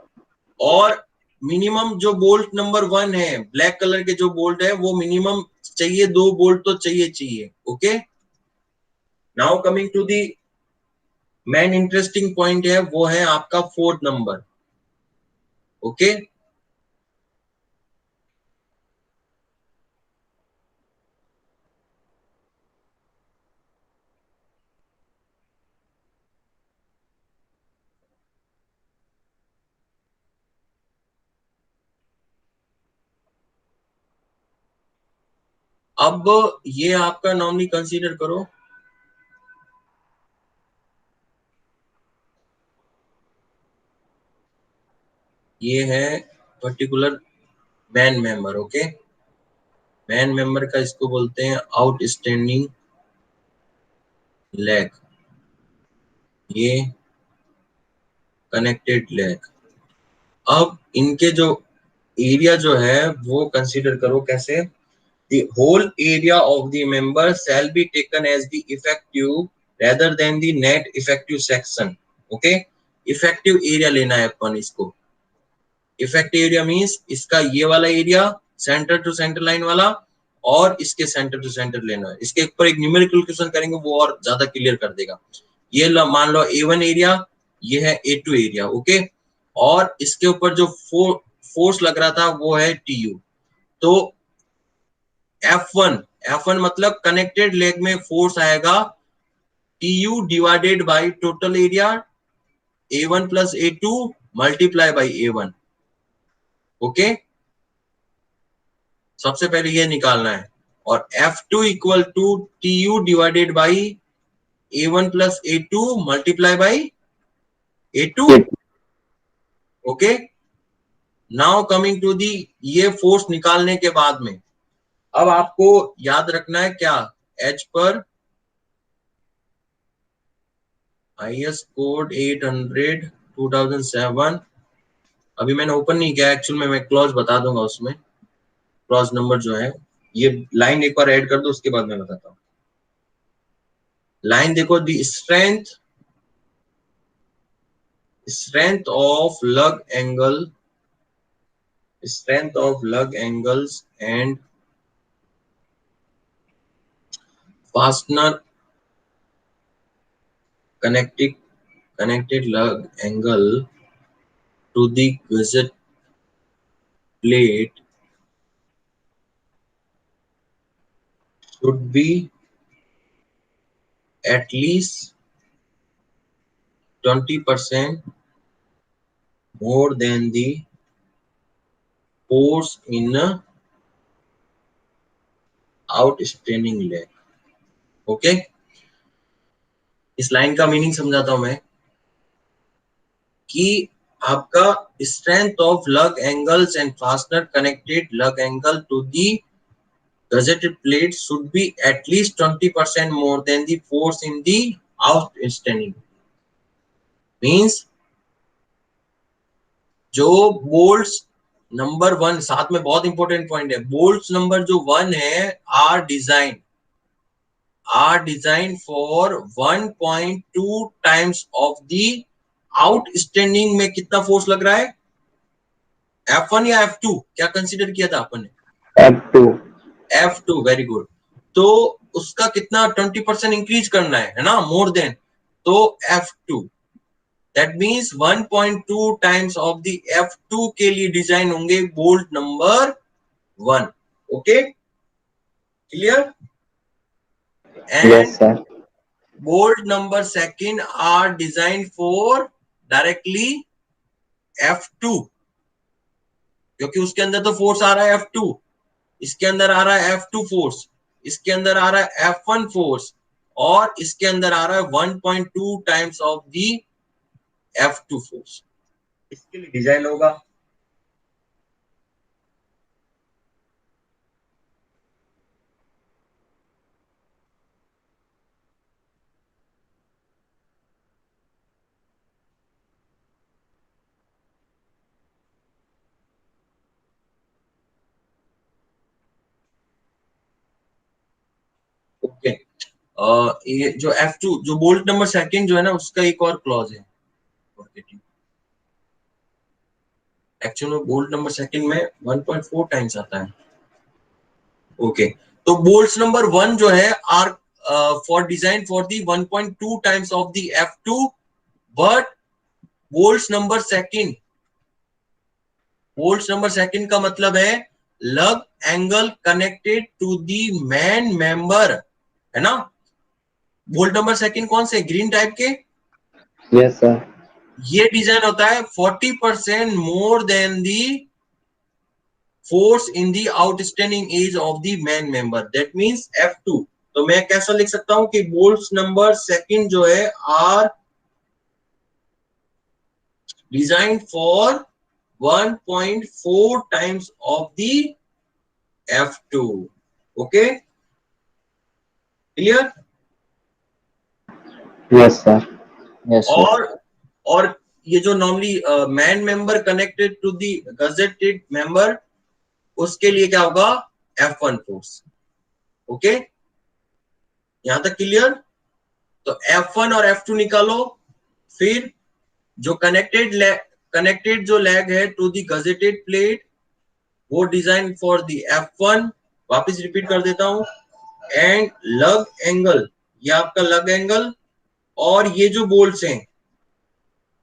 A: और मिनिमम जो बोल्ट नंबर 1 है, ब्लैक कलर के जो बोल्ट है वो मिनिमम चाहिए, 2 बोल्ट तो चाहिए। Okay, now coming to the main interesting point है, वो है आपका 4th नंबर। ओके, अब ये आपका नॉर्मली कंसीडर करो, ये है particular man member. Okay, man member का इसको बोलते हैं आउटस्टैंडिंग लेग, ये कनेक्टेड लेग। अब इनके जो एरिया जो है वो कंसीडर करो कैसे, the whole area of the member shall be taken as the effective rather than the net effective section। okay, effective area लेना है अपन इसको। effective area means इसका ये वाला area center to center line वाला और इसके सेंटर टू सेंटर लेना है। इसके ऊपर एक न्यूमेरिकल क्वेश्चन करेंगे वो और ज्यादा क्लियर कर देगा। ये मान लो A1 एरिया, ये है A2 एरिया। ओके, और इसके ऊपर जो फोर्स लग रहा था वो है TU। तो F1 मतलब कनेक्टेड लेग में फोर्स आएगा TU divided by total area A1 plus A2 multiply by A1। Okay, सबसे पहले ये निकालना है। और F2 equal to TU divided by A1 plus A2 multiply by A2। Okay, now coming to the, ये force निकालने के बाद में अब आपको याद रखना है क्या, एच पर IS कोड 800 2007, अभी मैंने ओपन नहीं किया एक्चुअल में, मैं क्लॉज बता दूंगा उसमें, क्लॉज नंबर जो है, ये लाइन एक बार ऐड कर दो उसके बाद मैं बताता हूँ। लाइन देखो, दी strength of lug angles and fastener connected lug angle to the gusset plate should be at least 20% more than the force in outstanding leg. Okay, इस लाइन का मीनिंग समझाता हूं मैं कि आपका strength of lug angles and fastener connected lug angle to the gusseted plate should be at least 20% more than the force in the outstanding. Means जो bolts number 1, साथ में बहुत इंपॉर्टेंट पॉइंट है, बोल्ट्स नंबर जो 1 है are design for 1.2 times of the outstanding में कितना force लग रहा है, F1 या F2 क्या कंसीडर किया था अपन ने, F2, वेरी गुड। तो उसका कितना 20% इंक्रीज करना है ना, मोर देन, तो F2, that means 1.2 times of the F2 के लिए डिजाइन होंगे bolt number 1। Okay, clear?
D: Yes, sir.
A: bolt number 2 are designed for directly F2, क्योंकि उसके अंदर तो फोर्स आ रहा है F2, इसके अंदर आ रहा है F2 फोर्स, इसके अंदर आ रहा है F1 फोर्स, और इसके अंदर आ रहा है 1.2 times of the F2 force. इसके लिए डिजाइन होगा। ओके, ये जो F2 जो बोल्ट नंबर 2 जो है ना, उसका एक और क्लॉज है, एक्चुअल में बोल्ट नंबर 2 में 1.4 टाइम्स आता है। ओके, तो बोल्ट नंबर 1 जो है are for design for the 1.2 times of the F2, but bolt number 2 का मतलब है lug angle connected to the main member, है ना। बोल्ट नंबर 2 कौन से, ग्रीन टाइप के,
D: Yes, sir.
A: ये डिजाइन होता है 40% more than the force in the outstanding edge of the main member, that means F2। तो मैं कैसा लिख सकता हूं कि बोल्ट नंबर 2 जो है are design for 1.4 times of the F2। Okay, clear?
C: Yes,
D: Yes, sir.
C: sir.
A: और ये जो normally main member connected to the gusseted member, उसके लिए क्या होगा, F1 फोर्स। ओके, यहां तक क्लियर? तो F1 और F2 निकालो, फिर जो कनेक्टेड जो लेग है टू दी गजेटेड प्लेट, वो डिजाइन फॉर दी F1, वापस रिपीट कर देता हूं, एंड लग एंगल, ये आपका लग एंगल, और ये जो बोल्ट्स हैं,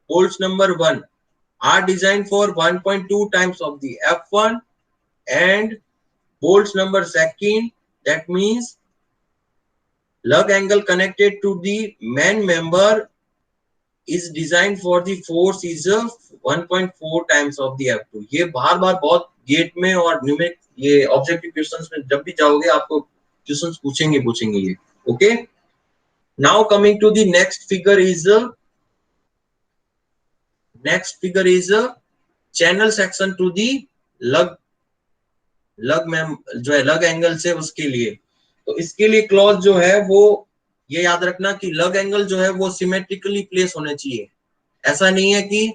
A: bolts number 1 are design for 1.2 times of the F1, and bolts number 2, that means lug angle connected to the main member is designed for the force is 1.4 times of the F2। ये बार बार बहुत gate में और numeric ये objective questions में जब भी जाओगे आपको क्वेश्चंस पूछेंगे ये। Okay, now coming to the next figure is channel section to the lug में जो है लग एंगल से उसके लिए। तो इसके लिए क्लॉज जो है वो ये याद रखना कि लग एंगल जो है वो सिमेट्रिकली प्लेस होने चाहिए। ऐसा नहीं है कि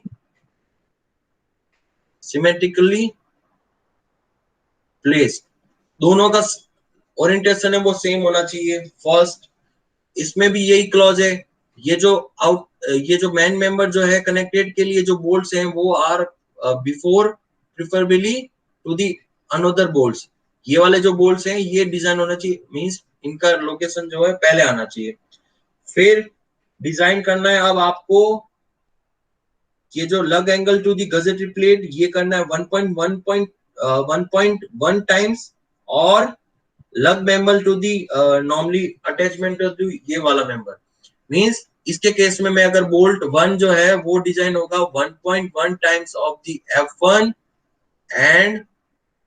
A: सिमेट्रिकली प्लेस, दोनों का ओरिएंटेशन है वो सेम होना चाहिए। फर्स्ट, इसमें भी यही क्लॉज है। ये जो मैन मेंबर जो है कनेक्टेड के लिए जो बोल्ट्स हैं वो are before preferably to the another bolts. ये वाले जो बोल्ट्स हैं ये डिजाइन होना चाहिए, मींस इनका लोकेशन जो है पहले आना चाहिए। फिर डिजाइन करना है अब आपको ये जो lug angle to the gusseted plate ये करना है 1.1 टाइम्स, और lug member to the normally attachment to ये वाला मेंबर। मींस इसके केस में मैं अगर बोल्ट 1 जो है वो डिजाइन होगा 1.1 times of the F1 and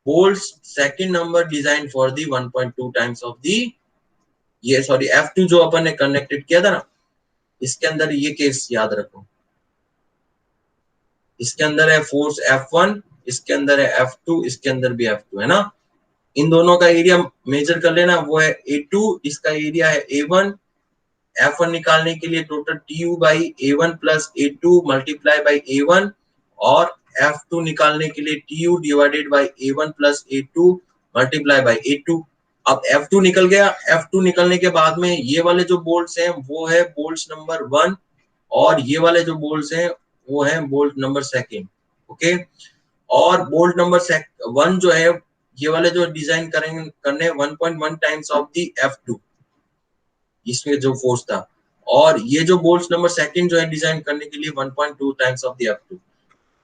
A: bolt second number design for the 1.2 times of दी ये सॉरी F2 जो अपन ने कनेक्टेड किया था ना, इसके अंदर ये केस याद रखो। इसके अंदर है फोर्स F1, इसके अंदर है F2, इसके अंदर भी F2 है ना। इन दोनों का एरिया मेजर कर लेना, वो है A2, इसका एरिया है A1। F1 निकालने के लिए total TU by A1 plus A2 multiply by A1, और F2 निकालने के लिए TU divided by A1 plus A2 multiply by A2। अब F2 निकल गया। F2 निकलने के बाद में ये वाले जो बोल्ट्स हैं वो है बोल्ट्स नंबर 1, और ये वाले जो बोल्ट्स हैं वो है बोल्ट नंबर 2। ओके, और बोल्ट नंबर 1 जो है ये वाले जो डिजाइन करने 1.1 टाइम्स ऑफ दी F2, इसमें जो फोर्स था, और ये जो बोल्ट नंबर 2 जो है डिजाइन करने के लिए 1.2 times of the F2।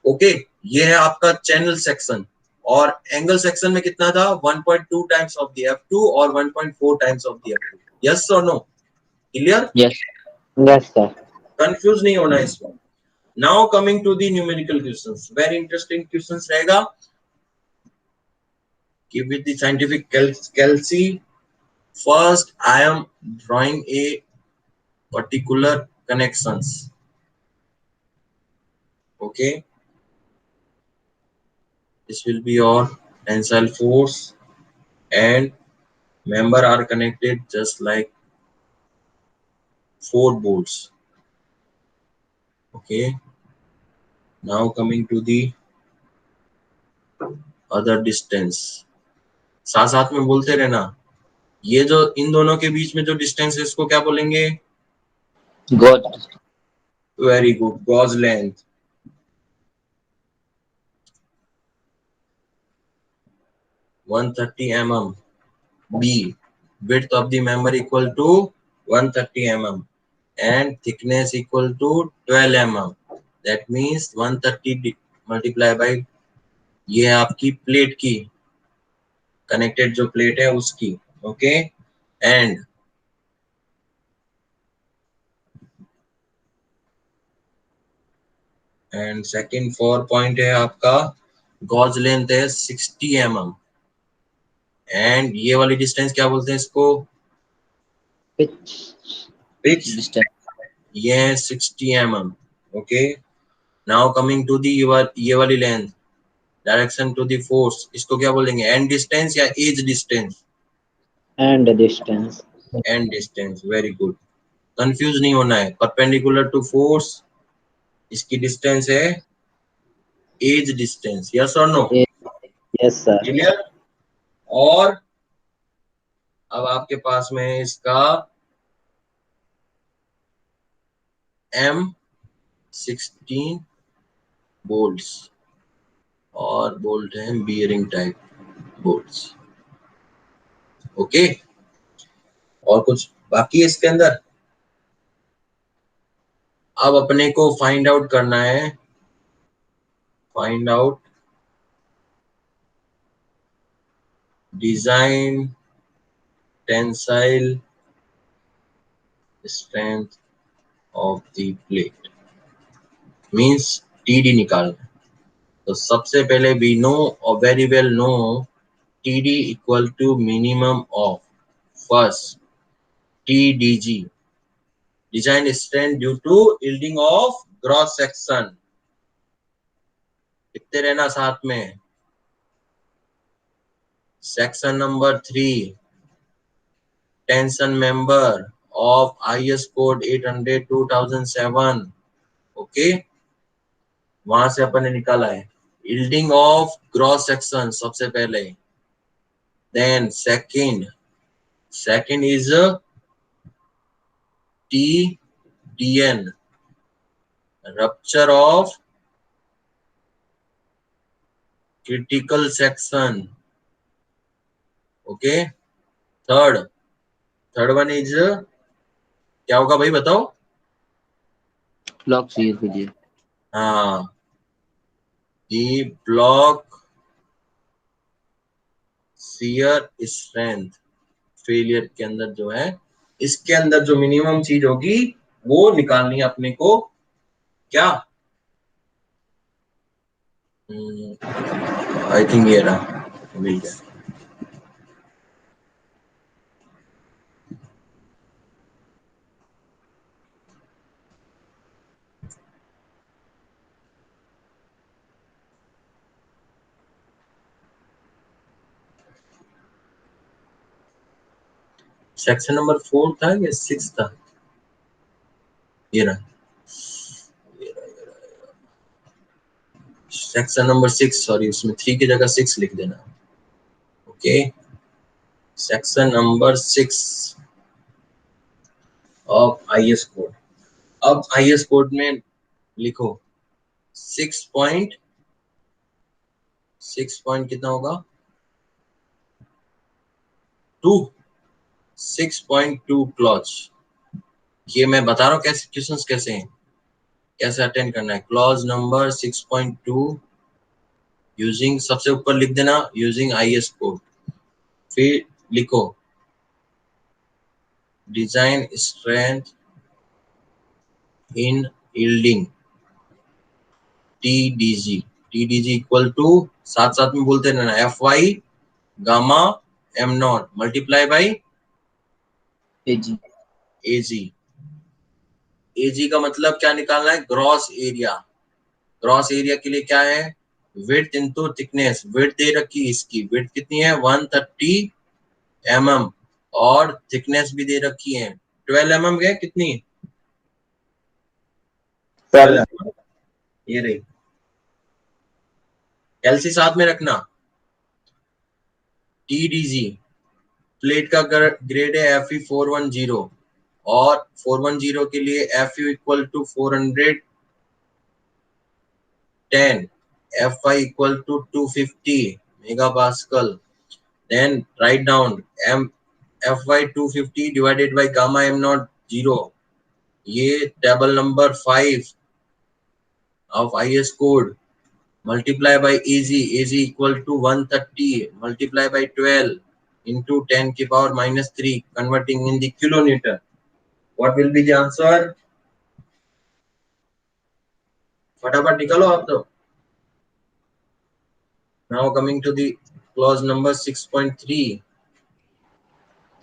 A: Okay, ये है आपका चैनल सेक्शन। और एंगल सेक्शन में कितना था 1.2 टाइम्स ऑफ दी F2 और 1.4 times of the F2। Yes और no, clear?
C: Yes.
D: Yes sir.
A: Confuse नहीं होना इसमें। Now coming to the numerical questions, very interesting questions रहेगा कि with the scientific calc. First I am drawing a particular connections. Okay, this will be your tensile force and member are connected just like 4 bolts. Okay, now coming to the other distance, साथ साथ में बोलते रहना। ये जो इन दोनों के बीच में जो डिस्टेंस है इसको क्या बोलेंगे?
C: Gauge.
A: Very good, gauge length. 130 mm. B, width of the member equal to 130 mm and thickness equal to 12 mm. That means 130 multiply by ये आपकी प्लेट की कनेक्टेड जो प्लेट है उसकी। ओके, एंड सेकंड 4 पॉइंट है आपका गॉज लेंथ है 60 mm and ये वाली डिस्टेंस क्या बोलते हैं इसको? पिच।
C: Distance.
A: ये है 60 mm। Okay, now coming to the ये वाली length, direction to the force, इसको क्या बोलेंगे? एंड डिस्टेंस या edge distance?
D: End distance.
A: End distance, very good, confuse नहीं होना है। परपेंडिकुलर टू फोर्स, इसकी डिस्टेंस है एज डिस्टेंस। यस और नो?
D: Yes sir.
A: क्लियर? और अब आपके पास में है इसका M16 बोल्ट्स, और बोल्ट है बियरिंग टाइप बोल्ट्स। ओके, और कुछ बाकी है इसके अंदर? अब अपने को फाइंड आउट करना है, find out design tensile strength of the plate, means TD निकालना। तो सबसे पहले we know or very well know TD equal to minimum of first TDG, design strength due to yielding of cross section, लिखते रहना साथ में। Section number 3, tension member of IS code 800/2007। Okay, वहां से अपन ने निकाला है यील्डिंग ऑफ क्रॉस सेक्शन सबसे पहले, then second is TDN, rupture of critical section। Okay, third one is क्या होगा भाई बताओ?
C: ब्लॉक शेयर कीजिए।
A: हाँ, the block shear strength failure के अंदर जो है, इसके अंदर जो मिनिमम चीज होगी वो निकालनी है अपने को। क्या आई थिंक ये रहा, मिल गया। सेक्शन नंबर 4 था या 6 था? ये रहा, सेक्शन नंबर 6, सॉरी उसमें 3 की जगह 6 लिख देना। Okay, section number 6 of IS code. अब IS कोड में लिखो 6 कितना होगा? 6.2 क्लॉज। ये मैं बता रहा हूँ कैसे क्वेश्चंस कैसे हैं, कैसे अटेंड करना है। क्लॉज नंबर 6.2 यूजिंग, सबसे ऊपर लिख देना यूजिंग IS कोड, फिर लिखो design strength in yielding TDG equal to, साथ साथ में बोलते रहना, FY gamma M0 multiply by AG का मतलब क्या निकालना है? Gross area. ग्रॉस एरिया के लिए क्या है? Width into thickness. विड्थ दे रखी, इसकी विड्थ कितनी है? 130 mm, और थिकनेस भी दे रखी है 12 mm है। कितनी? 12 mm। ये रही, एलसी साथ में रखना। TDG प्लेट का ग्रेड है FE 410, और 410 के लिए FU equal to 410, FI equal to 250 megapascal. Then write down FY 250 divided by gamma M0 0। ये table number 5 of IS code, multiply by AG equal to 130 multiply by 12 into 10 की power -3, converting in the kilonewton. What will be the answer? फटाफट निकालो आप तो। Now coming to the clause number 6.3,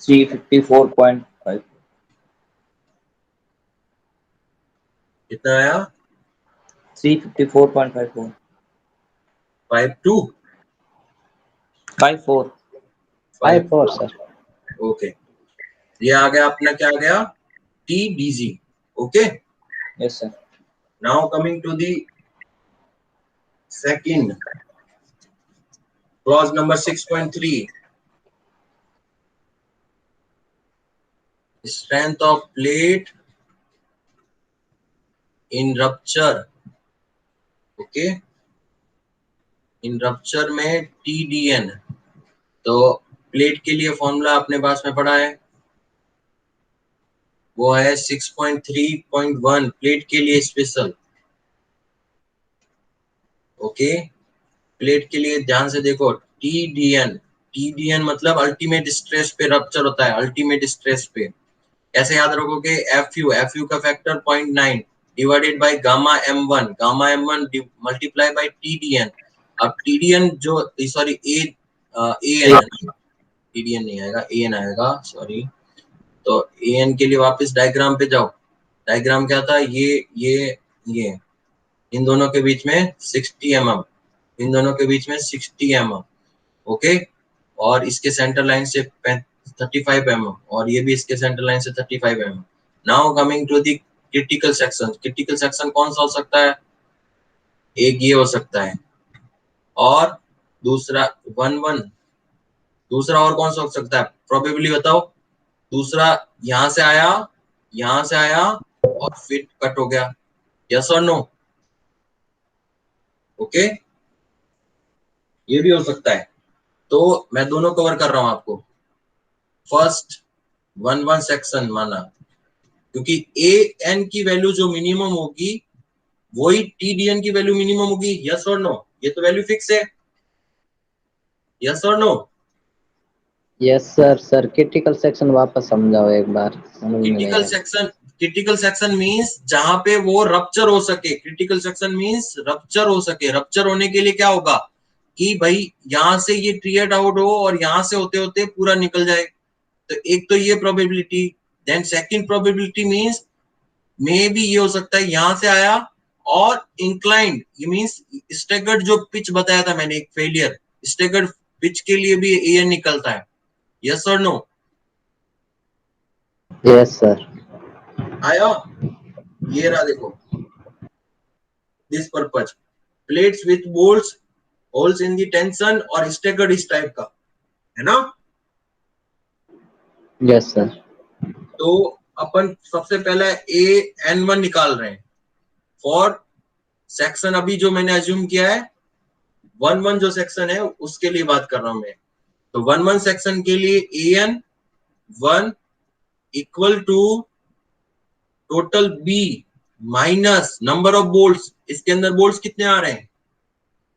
C: 354.5
A: कितना आया?
C: 354.54
A: 52
C: 54
D: 5-4 sir.
A: Okay, ये आ गया अपना, क्या आ गया? TDG। Okay,
C: yes sir.
A: now coming to the second clause number 6.3, strength of plate in rupture। Okay, in rupture में TDN, तो प्लेट के लिए फॉर्मूला अपने पास में पड़ा है, वो है 6.3.1 प्लेट के लिए स्पेशल। ओके, प्लेट के लिए ध्यान से देखो, TDN मतलब अल्टीमेट स्ट्रेस पे रप्चर होता है। अल्टीमेट स्ट्रेस पे कैसे याद रखोगे? FU का factor 0.9 divided by gamma M1 multiply by TDN। अब TDN जो, सॉरी AN है, TDN नहीं आएगा, AN आएगा, सॉरी। तो AN के लिए वापस डायग्राम पे जाओ। डायग्राम क्या था? ये इन दोनों के बीच में 60 mm, इन दोनों के बीच में 60 mm, ओके, और इसके सेंटर लाइन से 35 mm, और ये भी इसके सेंटर लाइन से 35 mm। Now coming to the critical section. Critical section कौन सा हो सकता है? एक ये हो सकता है, और दूसरा 1-1, दूसरा और कौन सा हो सकता है? प्रोबेबली बताओ। दूसरा यहां से आया, यहां से आया और फिर कट हो गया, यस और नो? ओके, ये भी हो सकता है। तो मैं दोनों कवर कर रहा हूं आपको। फर्स्ट 1-1 सेक्शन माना, क्योंकि ए एन की वैल्यू जो मिनिमम होगी वही टी डी एन की वैल्यू मिनिमम होगी, यस और नो? ये तो वैल्यू फिक्स है, यस और no?
D: Yes sir. Sir critical section वापस समझाओ एक बार, समझ में नहीं आया।
A: क्रिटिकल सेक्शन मींस जहां पे वो रप्चर हो सके। क्रिटिकल सेक्शन मींस रप्चर हो सके। रप्चर होने के लिए क्या होगा कि भाई यहां से ये ट्रिएड आउट हो और यहां से होते होते पूरा निकल जाए। तो एक तो ये probability. Then second probability means मे भी ये हो सकता है यहां से आया और इंक्लाइंड, ये मींस स्टेगर्ड जो पिच बताया था मैंने, एक फेलियर स्टेगर्ड पिच के लिए भी एएन निकलता है, यस और नो?
D: Yes sir.
A: आया, ये रहा देखो, this purpose plates with bolts holes in the tension और स्टेगर्ड इस टाइप का है ना।
D: Yes sir.
A: तो अपन सबसे पहले AN1 निकाल रहे हैं फॉर सेक्शन। अभी जो मैंने अज्यूम किया है 1-1 जो सेक्शन है उसके लिए बात कर रहा हूं मैं। तो 1-1 सेक्शन के लिए AN1 equal to total B minus number of bolts. इसके अंदर बोल्ट्स कितने आ रहे हैं?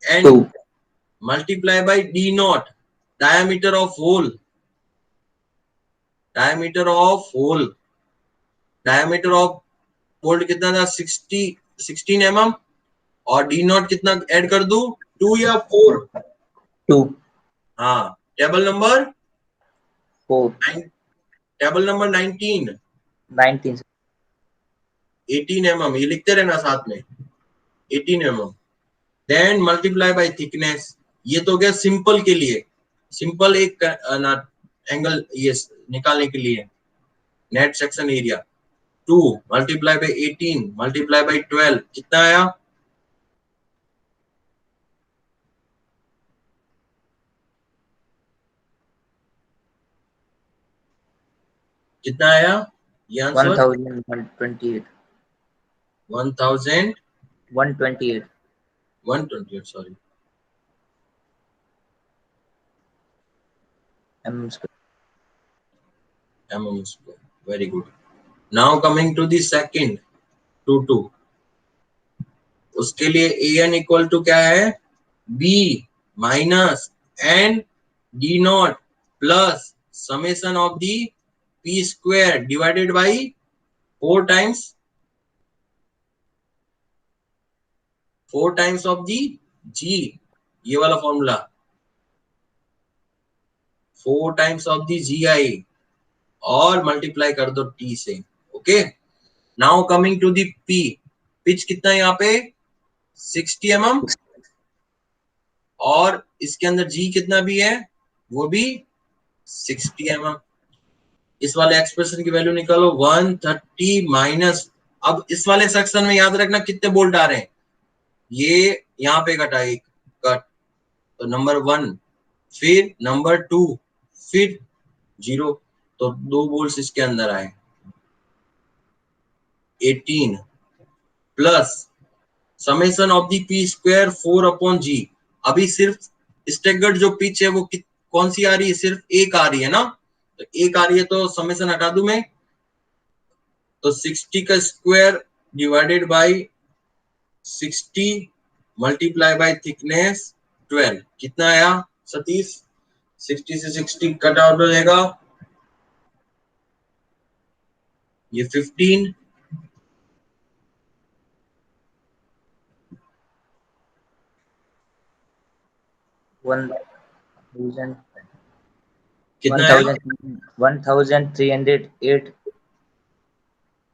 A: And
C: 2
A: multiply by D naught, diameter of hole. Diameter of hole, diameter of bolt कितना था? 16 mm, और डी नॉट कितना ऐड कर दूं? 2 या 4?
C: 2
A: हाँ, table number
C: 4
A: table number 19
C: 19
A: 18 mm, ये लिखते रहना साथ में, 18 mm। Then multiply by thickness. ये तो गया सिंपल के लिए, सिंपल एक एंगल ये निकालने के लिए। Net section area 2 multiply by 18 multiply by 12 कितना आया? कितना आया ये answer?
C: 1128
A: 1000
C: 128
A: 128, sorry,
C: mm square.
A: mm square। Very good. Now coming to the second 2-2, उसके लिए an इक्वल टू क्या है? b minus N D naught plus summation of the p square divided by 4 times of the g, ये वाला formula 4 times of the gi और multiply कर दो t से। Okay, now coming to the p। Pitch कितना है यहाँ पे? 60 mm, और इसके अंदर g कितना भी है? वो भी 60 mm। इस वाले एक्सप्रेशन की वैल्यू निकालो 130 माइनस। अब इस वाले सेक्शन में याद रखना कितने बोल्ट आ रहे हैं। ये यहाँ पे कटा एक कट, तो नंबर 1, फिर नंबर 2, फिर 0, तो 2 बोल्ट इसके अंदर आए। 18 plus summation of the P square 4/g। अभी सिर्फ स्टेगर्ड जो पिच है वो कौन सी आ रही है? सिर्फ एक आ रही है ना, तो एक आ रही है, तो समेशन हटा दूं मैं, तो 60 का square divided by 60 multiply by thickness 12 कितना आया सतीश? 60 से 60 कट आउट हो जाएगा, ये 15
C: 1000
A: कितना आया?
C: 1308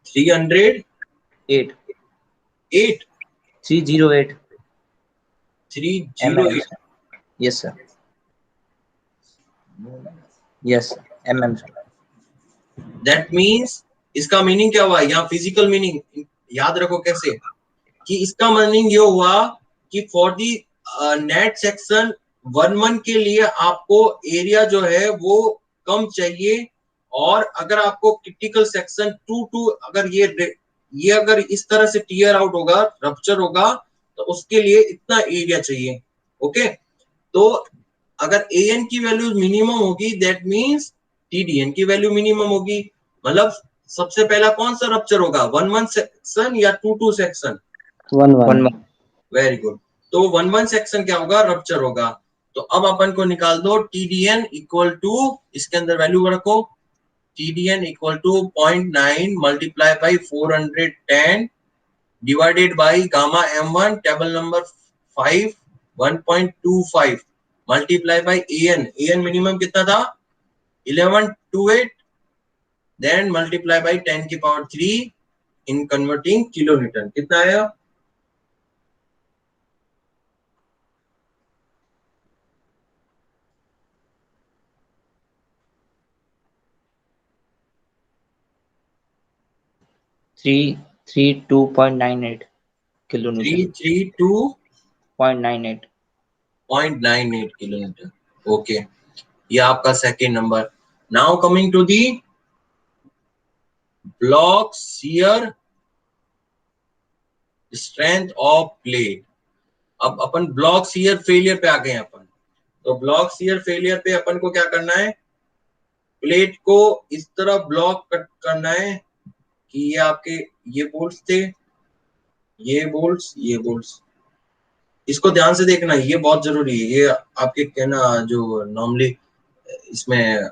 A: 308
C: 8 308
A: 308
C: Yes sir. Yes sir. sir.
A: That means इसका मीनिंग क्या हुआ यहाँ फिजिकल मीनिंग याद रखो कैसे कि इसका मीनिंग ये हुआ कि फॉर दी नेट सेक्शन 1-1 के लिए आपको एरिया जो है वो कम चाहिए, और अगर आपको क्रिटिकल सेक्शन 2-2 अगर ये अगर इस तरह से टीयर आउट होगा, रप्चर होगा, तो उसके लिए इतना एरिया चाहिए। ओके, तो अगर an की वैल्यू मिनिमम होगी दैट मींस tdn की वैल्यू मिनिमम होगी। मतलब सबसे पहला कौन सा रप्चर होगा, 1-1 सेक्शन या 2-2 सेक्शन?
D: 1-1
A: very good. तो 1-1 सेक्शन क्या होगा, रप्चर होगा। तो अब अपन को निकाल दो tdn इक्वल टू, इसके अंदर वैल्यू रखो, tdn equal to 0.9 multiply by 410 divided by gamma m1 table number 5 1.25 multiply by an minimum कितना था 1128, देन मल्टीप्लाई बाई 10 की पावर 3 इन कन्वर्टिंग किलोमीटर, कितना आया
C: 332.98 किलोमीटर
A: 332.98 किलोमीटर। ओके, ये आपका second number. Now coming to the block shear strength of plate. अब अपन block shear failure पे आ गए अपन। तो ब्लॉक शियर फेलियर पे अपन को क्या करना है, प्लेट को इस तरह ब्लॉक कट करना है कि ये आपके ये बोल्ट्स थे, ये बोल्ट्स, इसको ध्यान से देखना, ये बहुत जरूरी है। ये आपके कहना जो नॉर्मली इसमें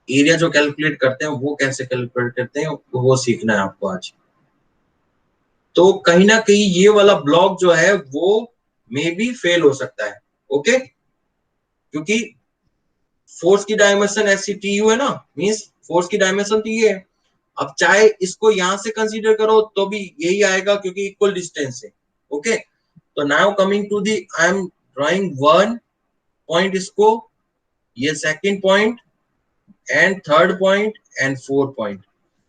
A: एरिया जो कैलकुलेट करते हैं वो कैसे कैलकुलेट करते हैं वो सीखना है आपको आज। तो कहीं ना कहीं ये वाला ब्लॉक जो है वो मे बी फेल हो सकता है। ओके, क्योंकि फोर्स की डायमेंशन SCTU है ना, मींस फोर्स की डायमेंशन तो ये है। अब चाहे इसको यहां से कंसीडर करो तो भी यही आएगा क्योंकि इक्वल डिस्टेंस है। ओके, तो now coming to the I am drawing 1 point, इसको ये second point and third point and 4 point.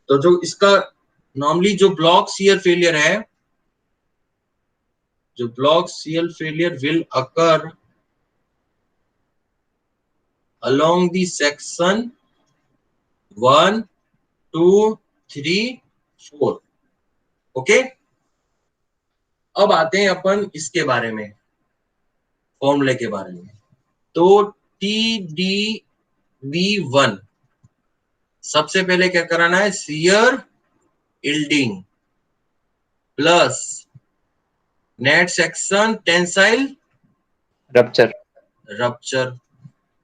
A: तो जो इसका नॉर्मली जो ब्लॉक शियर फेलियर है, जो block shear failure will occur along the section 1, 2, 3, 4। Okay, अब आते हैं अपन इसके बारे में, फॉर्मूले के बारे में। तो TDV1 सबसे पहले क्या कराना है, shear yielding plus net section tensile
B: rupture.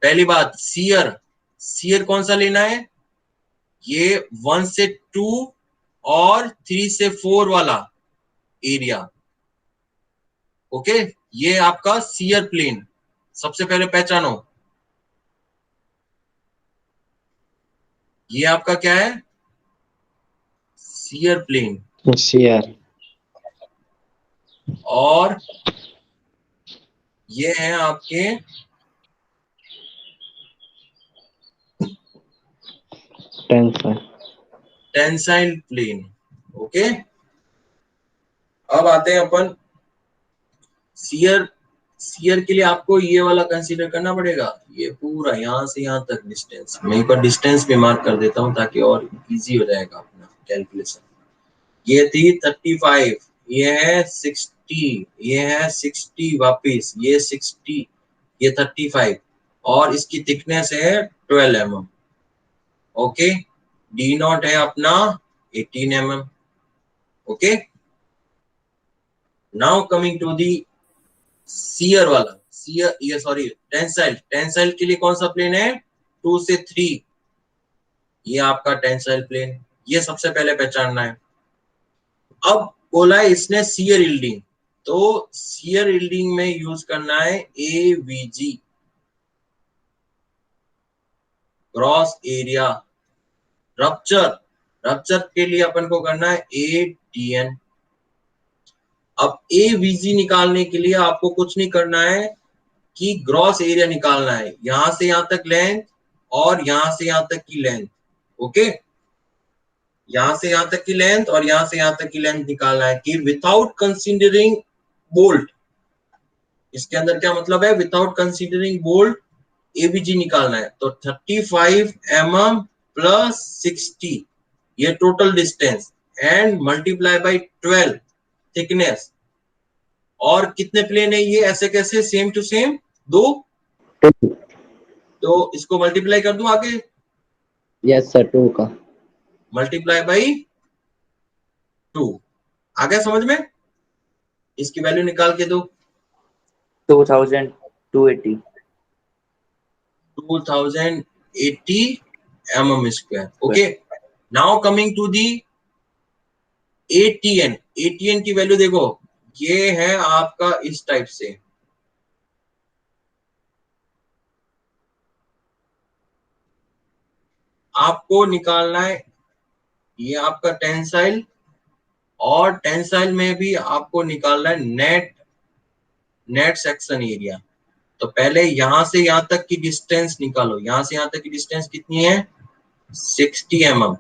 A: पहली बात शियर कौन सा लेना है, ये 1 से 2 और 3 से 4 वाला एरिया। ओके, ये आपका शियर प्लेन सबसे पहले पहचानो, ये आपका क्या है, शियर प्लेन।
D: शियर
A: और ये है आपके टेंसाइल प्लेन। ओके, अब आते हैं अपन शियर के लिए आपको ये वाला कंसीडर करना पड़ेगा, ये पूरा यहां से यहां तक डिस्टेंस। मैं एक बार डिस्टेंस पे मार्क कर देता हूं ताकि और इजी हो जाएगा अपना कैलकुलेशन। ये थी 35, ये है 60, ये है 60 वापिस, ये 60, ये 35 और इसकी थिकनेस है 12 mm। ओके, डी नॉट है अपना 18 mm। Okay, now coming to the shear वाला, शियर ये सॉरी टेंसाइल के लिए कौन सा प्लेन है, 2 से 3, ये आपका टेंसाइल प्लेन, ये सबसे पहले पहचानना है। अब बोला है इसने शियर यील्डिंग, तो शियर यील्डिंग में यूज करना है AVG, ग्रॉस एरिया। रप्चर के लिए अपन को करना है ATN। अब एवीजी निकालने के लिए आपको कुछ नहीं करना है कि ग्रॉस एरिया निकालना है, यहां से यहां तक लेंथ और यहां से यहां तक की लेंथ। ओके, यहां से यहां तक की लेंथ और यहां से यहां तक की लेंथ निकालना है कि विदाउट कंसीडरिंग बोल्ट। इसके अंदर क्या मतलब है, विदाउट कंसीडरिंग बोल्ट एबीजी निकालना है। तो 35 mm प्लस 60 ये total distance and multiply by 12 thickness. और कितने प्लेन है ये, ऐसे कैसे, सेम टू सेम, दो। तो इसको मल्टीप्लाई कर दूं आगे,
D: यस सर, 2 का
A: मल्टीप्लाई बाई 2। आ गया समझ में, इसकी वैल्यू निकाल के दो।
C: 2280
A: 2080 mm square। Okay, now coming to the ATN। ATN की वैल्यू देखो, ये है आपका इस टाइप से, आपको निकालना है ये आपका टेंसाइल, और टेंसाइल में भी आपको निकालना है नेट सेक्शन एरिया। तो पहले यहां से यहां तक की डिस्टेंस निकालो, यहां से यहां तक की डिस्टेंस कितनी है, 60 mm।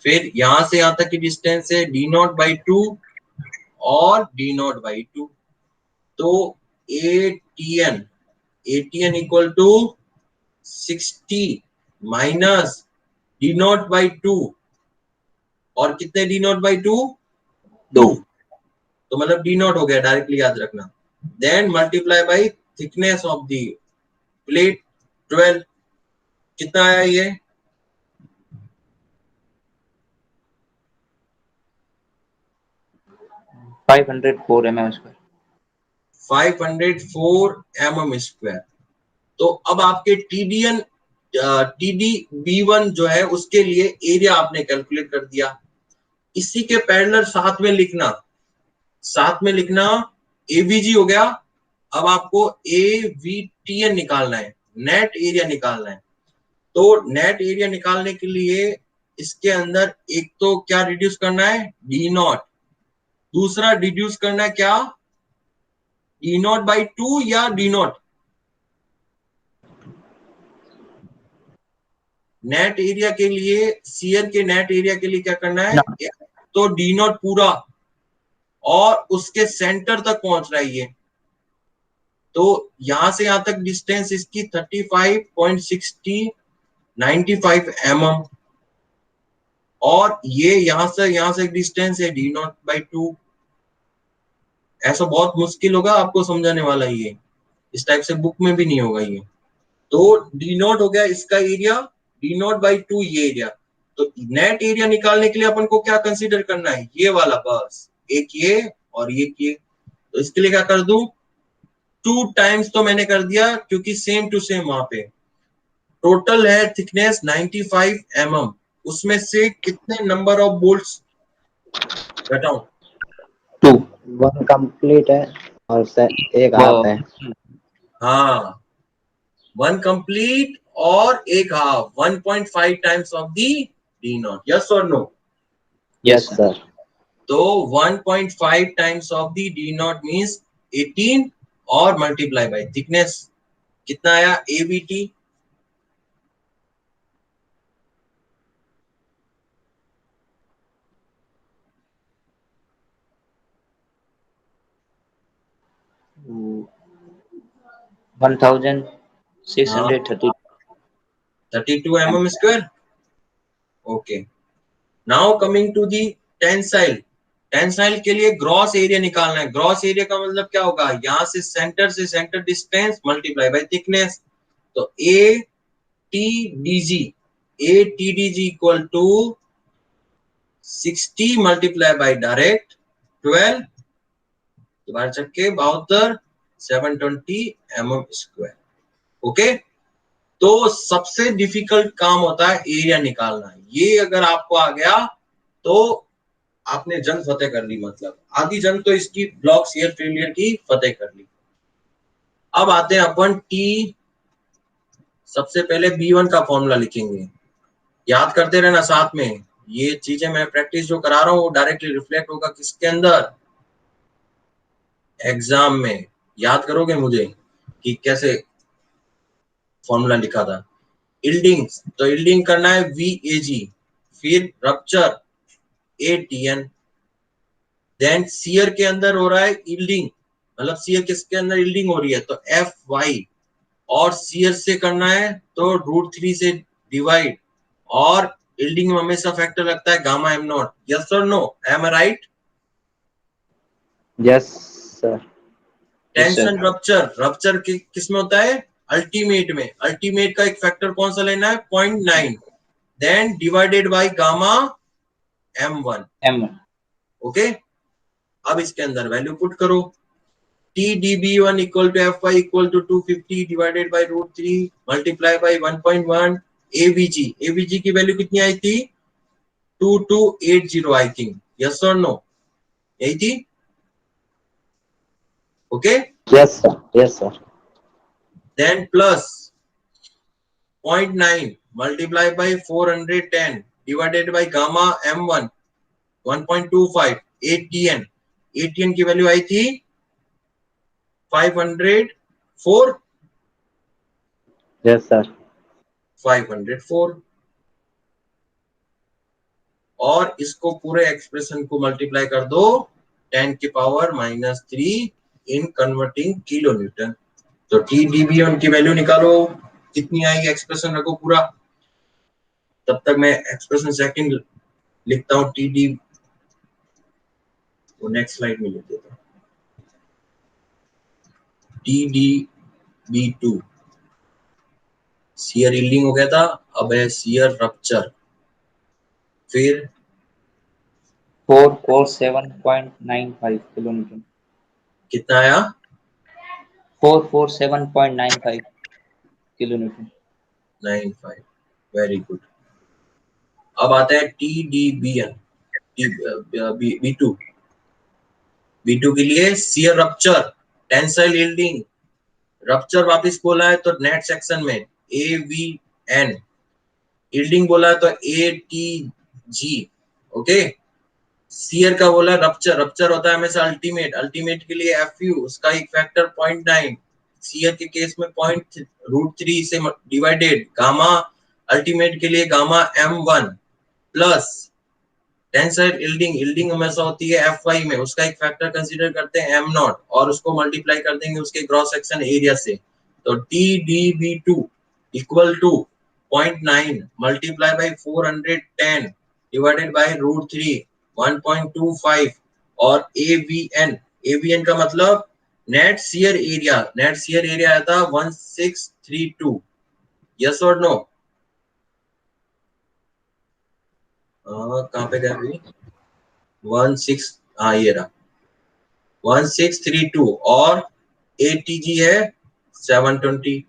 A: फिर यहां से यहां तक की डिस्टेंस है d0/2 और d0/2। तो ATN equal to 60 minus d0/2, और कितने d0/2, 2। तो मतलब d0 हो गया, डायरेक्टली याद रखना। Then multiply by thickness of the plate 12। कितना आया ये,
C: 504 mm square।
A: 504 mm square. तो अब आपके TDB1 जो है उसके लिए एरिया आपने कैलकुलेट कर दिया। इसी के पैरेलल साथ में लिखना एवीजी हो गया। अब आपको AVTN निकालना है, नेट एरिया निकालना है। तो नेट एरिया निकालने के लिए इसके अंदर एक तो क्या रिड्यूस करना है, d0। दूसरा रिड्यूस करना है क्या, d0/2 या d0। नेट एरिया के लिए, सीयर के नेट एरिया के लिए क्या करना है, तो d0 पूरा, और उसके सेंटर तक पहुंच रहा है ये। तो यहां से यहां तक डिस्टेंस इसकी 35.6095 mm, और ये यहां से डिस्टेंस है d0/2। ऐसा बहुत मुश्किल होगा आपको समझाने वाला ये, इस टाइप से बुक में भी नहीं होगा ये। तो d0 हो गया इसका एरिया, d0/2 ये एरिया। तो नेट एरिया निकालने के लिए अपन को क्या कंसीडर करना है, ये वाला, बस एक ये और ये। तो इसके लिए क्या कर दूं, 2 टाइम्स तो मैंने कर दिया क्योंकि सेम टू सेम वहां पे टोटल है थिकनेस 95 mm। उसमें से कितने नंबर ऑफ बोल्ट्स घटाऊं,
C: 2
D: 1 कंप्लीट है और एक हाफ है।
A: हाँ 1 कंप्लीट और एक half, 1.5 times of the d0। Yes और नो,
C: यस
D: यस सर।
A: तो 1.5 times of the d0 means 18 और मल्टीप्लाई बाय थिकनेस कितना आया, AVT।
C: Sir 1630
A: 32 mm square. Okay, now coming to the tensile. Tensile के लिए ग्रॉस एरिया निकालना है। Gross area का मतलब क्या होगा, यहां से center distance multiply by thickness. तो ATDG equal to 60 multiply by direct 12, दोबारा चक्के 72, 720 mm स्क्वायर। ओके, तो सबसे डिफिकल्ट काम होता है एरिया निकालना। ये अगर आपको आ गया तो आपने जंग फतेह कर ली, मतलब आधी जंग तो इसकी ब्लॉक शियर फेलियर की फतेह कर ली। अब आते हैं अपन सबसे पहले B1 का फॉर्मूला लिखेंगे, याद करते रहना साथ में। ये चीजें मैं प्रैक्टिस जो करा रहा हूँ वो डायरेक्टली रिफ्लेक्ट होगा किसके अंदर, एग्जाम में याद करोगे मुझे कि कैसे फॉर्मूला लिखा था? यील्डिंग, तो यील्डिंग करना है VAG, फिर रप्चर ATN, देन शियर के अंदर हो रहा है यील्डिंग, मतलब शियर किसके अंदर यील्डिंग हो रही है तो FY, और शियर से करना है तो √3 से डिवाइड, और यील्डिंग में हमेशा फैक्टर लगता है गामा M नॉट। यस और no, am I right?
D: Yes sir.
A: Tension rupture, rupture किस में होता है? अल्टीमेट में। अल्टीमेट का एक फैक्टर कौन सा लेना है? 0.9, then divided by gamma M1। Okay, अब इसके अंदर वैल्यू पुट करो। TdB1 equal to FY equal to 250 divided by √3 multiply by 1.1। AVG की वैल्यू कितनी आई थी? 2280 आई थिंक। यस और नो, यही थी? Okay,
D: yes sir, yes sir.
A: Then plus 0.9 multiply by 410 divided by gamma M1 1.25 ATN। ATN की value आई थी 504।
D: Yes sir.
A: 504, और इसको पूरे एक्सप्रेशन को मल्टीप्लाई कर दो 10⁻³ इन कन्वर्टिंग किलो न्यूटन। तो TdB1 की वैल्यू निकालो, कितनी आएगी? एक्सप्रेशन रखो पूरा, तब तक मैं एक्सप्रेशन सेकंड लिखता हूँ। TD वो नेक्स्ट स्लाइड में लिख देता हूँ। TdB2 शियर यील्डिंग हो गया था, अब है शियर रप्चर। फिर
C: 447.95 किलोमीटर।
A: कितना आया?
C: 447.95 किलोमीटर।
A: 95, very good. अब आता है TdBN, B2। B2 के लिए shear rupture, tensile yielding, rupture वापस बोला है तो नेट सेक्शन में AVN, यील्डिंग बोला है तो ATG। ओके, शियर का बोला रप्चर, रप्चर होता है हमेशा अल्टीमेट, अल्टीमेट के लिए FU, उसका एक फैक्टर 0.9, शियर के केस में √3 से डिवाइडेड, गामा अल्टीमेट के लिए gamma M1 plus tensile yielding, yielding हमेशा होती है FY में, उसका एक फैक्टर कंसीडर करते हैं M नॉट, और उसको मल्टीप्लाई कर देंगे उसके क्रॉस सेक्शन एरिया से। तो TdB2 equal to 0.9 multiply by 410 divided by √3 1.25, और AVN का मतलब net shear area, net shear area आया था 1632। यस और नो? कहाँ पे गया अभी? 16, हाँ ये रहा 1632, और ATG है 720।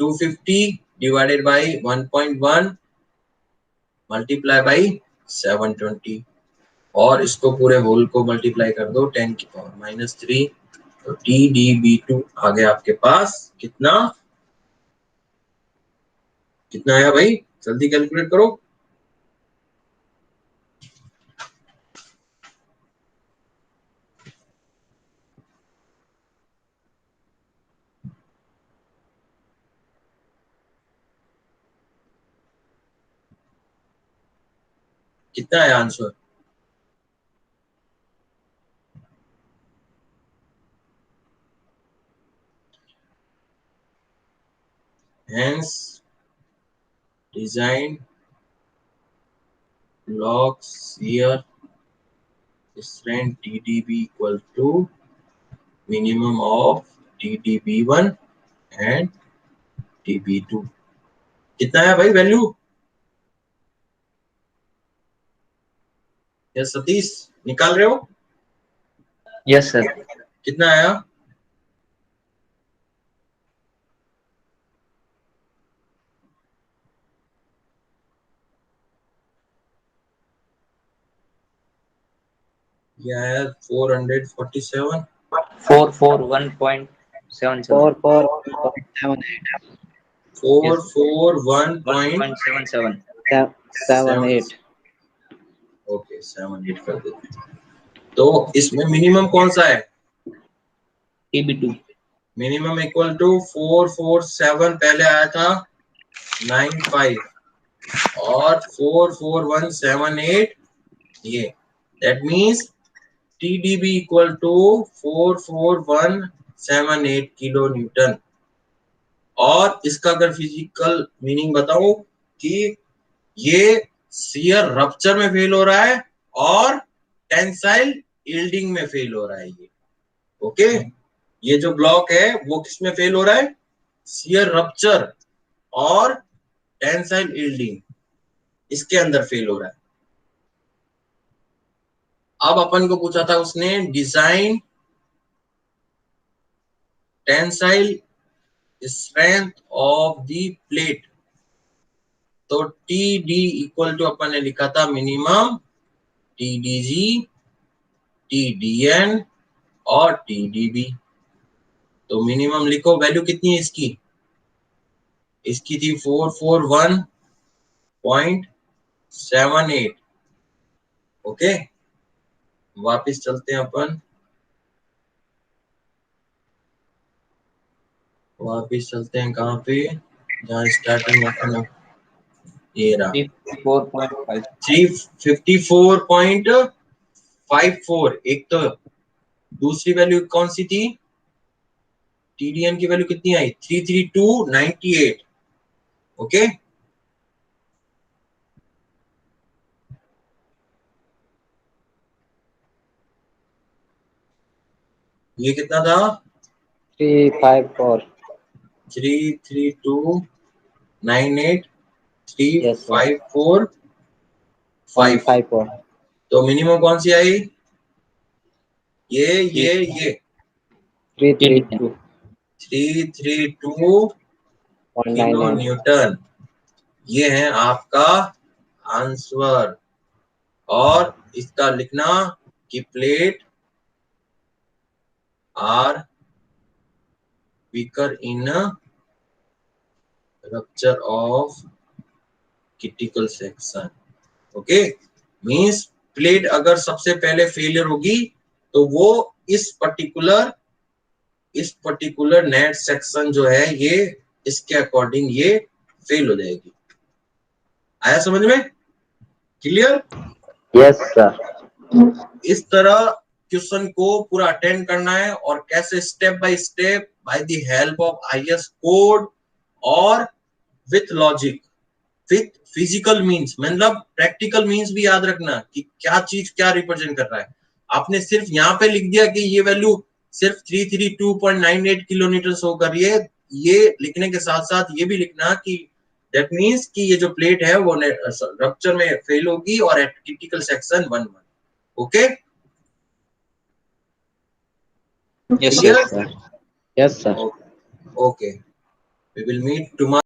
A: 250 डिवाइडेड बाय 1.1 मल्टीप्लाई बाय 720, और इसको पूरे होल को मल्टीप्लाई कर दो 10⁻³ तो TdB2 आ गया आपके पास कितना? कितना आया भाई? जल्दी कैलकुलेट करो। कितना आया answer? Hence design log shear strength TdB equal to minimum of TdB1 and TB2। कितना है भाई वैल्यू? या सतीश निकाल रहे हो?
C: Yes sir.
A: कितना आया? ये आया 447।
C: 441.77।
D: 441.78
A: 441.78।
D: 78।
A: ओके 7-8 कर देते हैं। तो इसमें मिनिमम कौन सा है?
C: TB2
A: मिनिमम इक्वल टू 447 पहले आया था 95 और 44178 ये, that means TDB equal to 44178 kilo newton. और इसका अगर फिजिकल मीनिंग बताऊं कि ये शियर रप्चर में फेल हो रहा है और टेंसाइल यील्डिंग में फेल हो रहा है ये। ओके, ये जो ब्लॉक है वो किस में फेल हो रहा है? शियर रप्चर और टेंसाइल यील्डिंग, इसके अंदर फेल हो रहा है। अब अपन को पूछा था उसने design tensile strength of the plate, तो TD इक्वल टू अपन ने लिखा था मिनिमम TDG, TDN और TDB। तो मिनिमम लिखो, वैल्यू कितनी है इसकी? इसकी थी 441.78। ओके, वापिस चलते हैं अपन, वापिस चलते हैं कहाँ पे, जहाँ स्टार्टिंग अपन, ये रहा
C: 54.5
A: 354.54। एक तो दूसरी वैल्यू कौन सी थी? TDN की वैल्यू कितनी आई? 33298। ओके, ये कितना था?
D: 354
A: 33298
D: Yes, sir.
A: 3545।
D: 54
A: तो मिनिमम कौन सी आई? ये
D: 332
A: 332 किलो
D: 0.99
A: न्यूटन। ये है आपका आंसर। और इसका लिखना कि plate are weaker in rupture of critical section. Okay, means plate अगर सबसे पहले फेलियर होगी तो वो इस पर्टिकुलर नेट सेक्शन जो है ये इसके अकॉर्डिंग ये फेल हो जाएगी। आया समझ में? क्लियर?
D: Yes, sir.
A: इस तरह क्वेश्चन को पूरा अटेंड करना है और कैसे step by step by the help of IS code और with logic with physical means, मतलब प्रैक्टिकल मींस भी याद रखना कि क्या चीज क्या रिप्रेजेंट कर रहा है। आपने सिर्फ यहाँ पे लिख दिया कि ये वैल्यू सिर्फ 332.98 किलोमीटर शो कर रही है, ये लिखने के साथ साथ ये भी लिखना कि दैट मींस कि ये जो प्लेट है वो रप्चर में फेल होगी और eight critical section 1 okay.
B: Yes
A: Clear?
B: Sir.
D: Yes, sir.
A: Okay. We will meet tomorrow.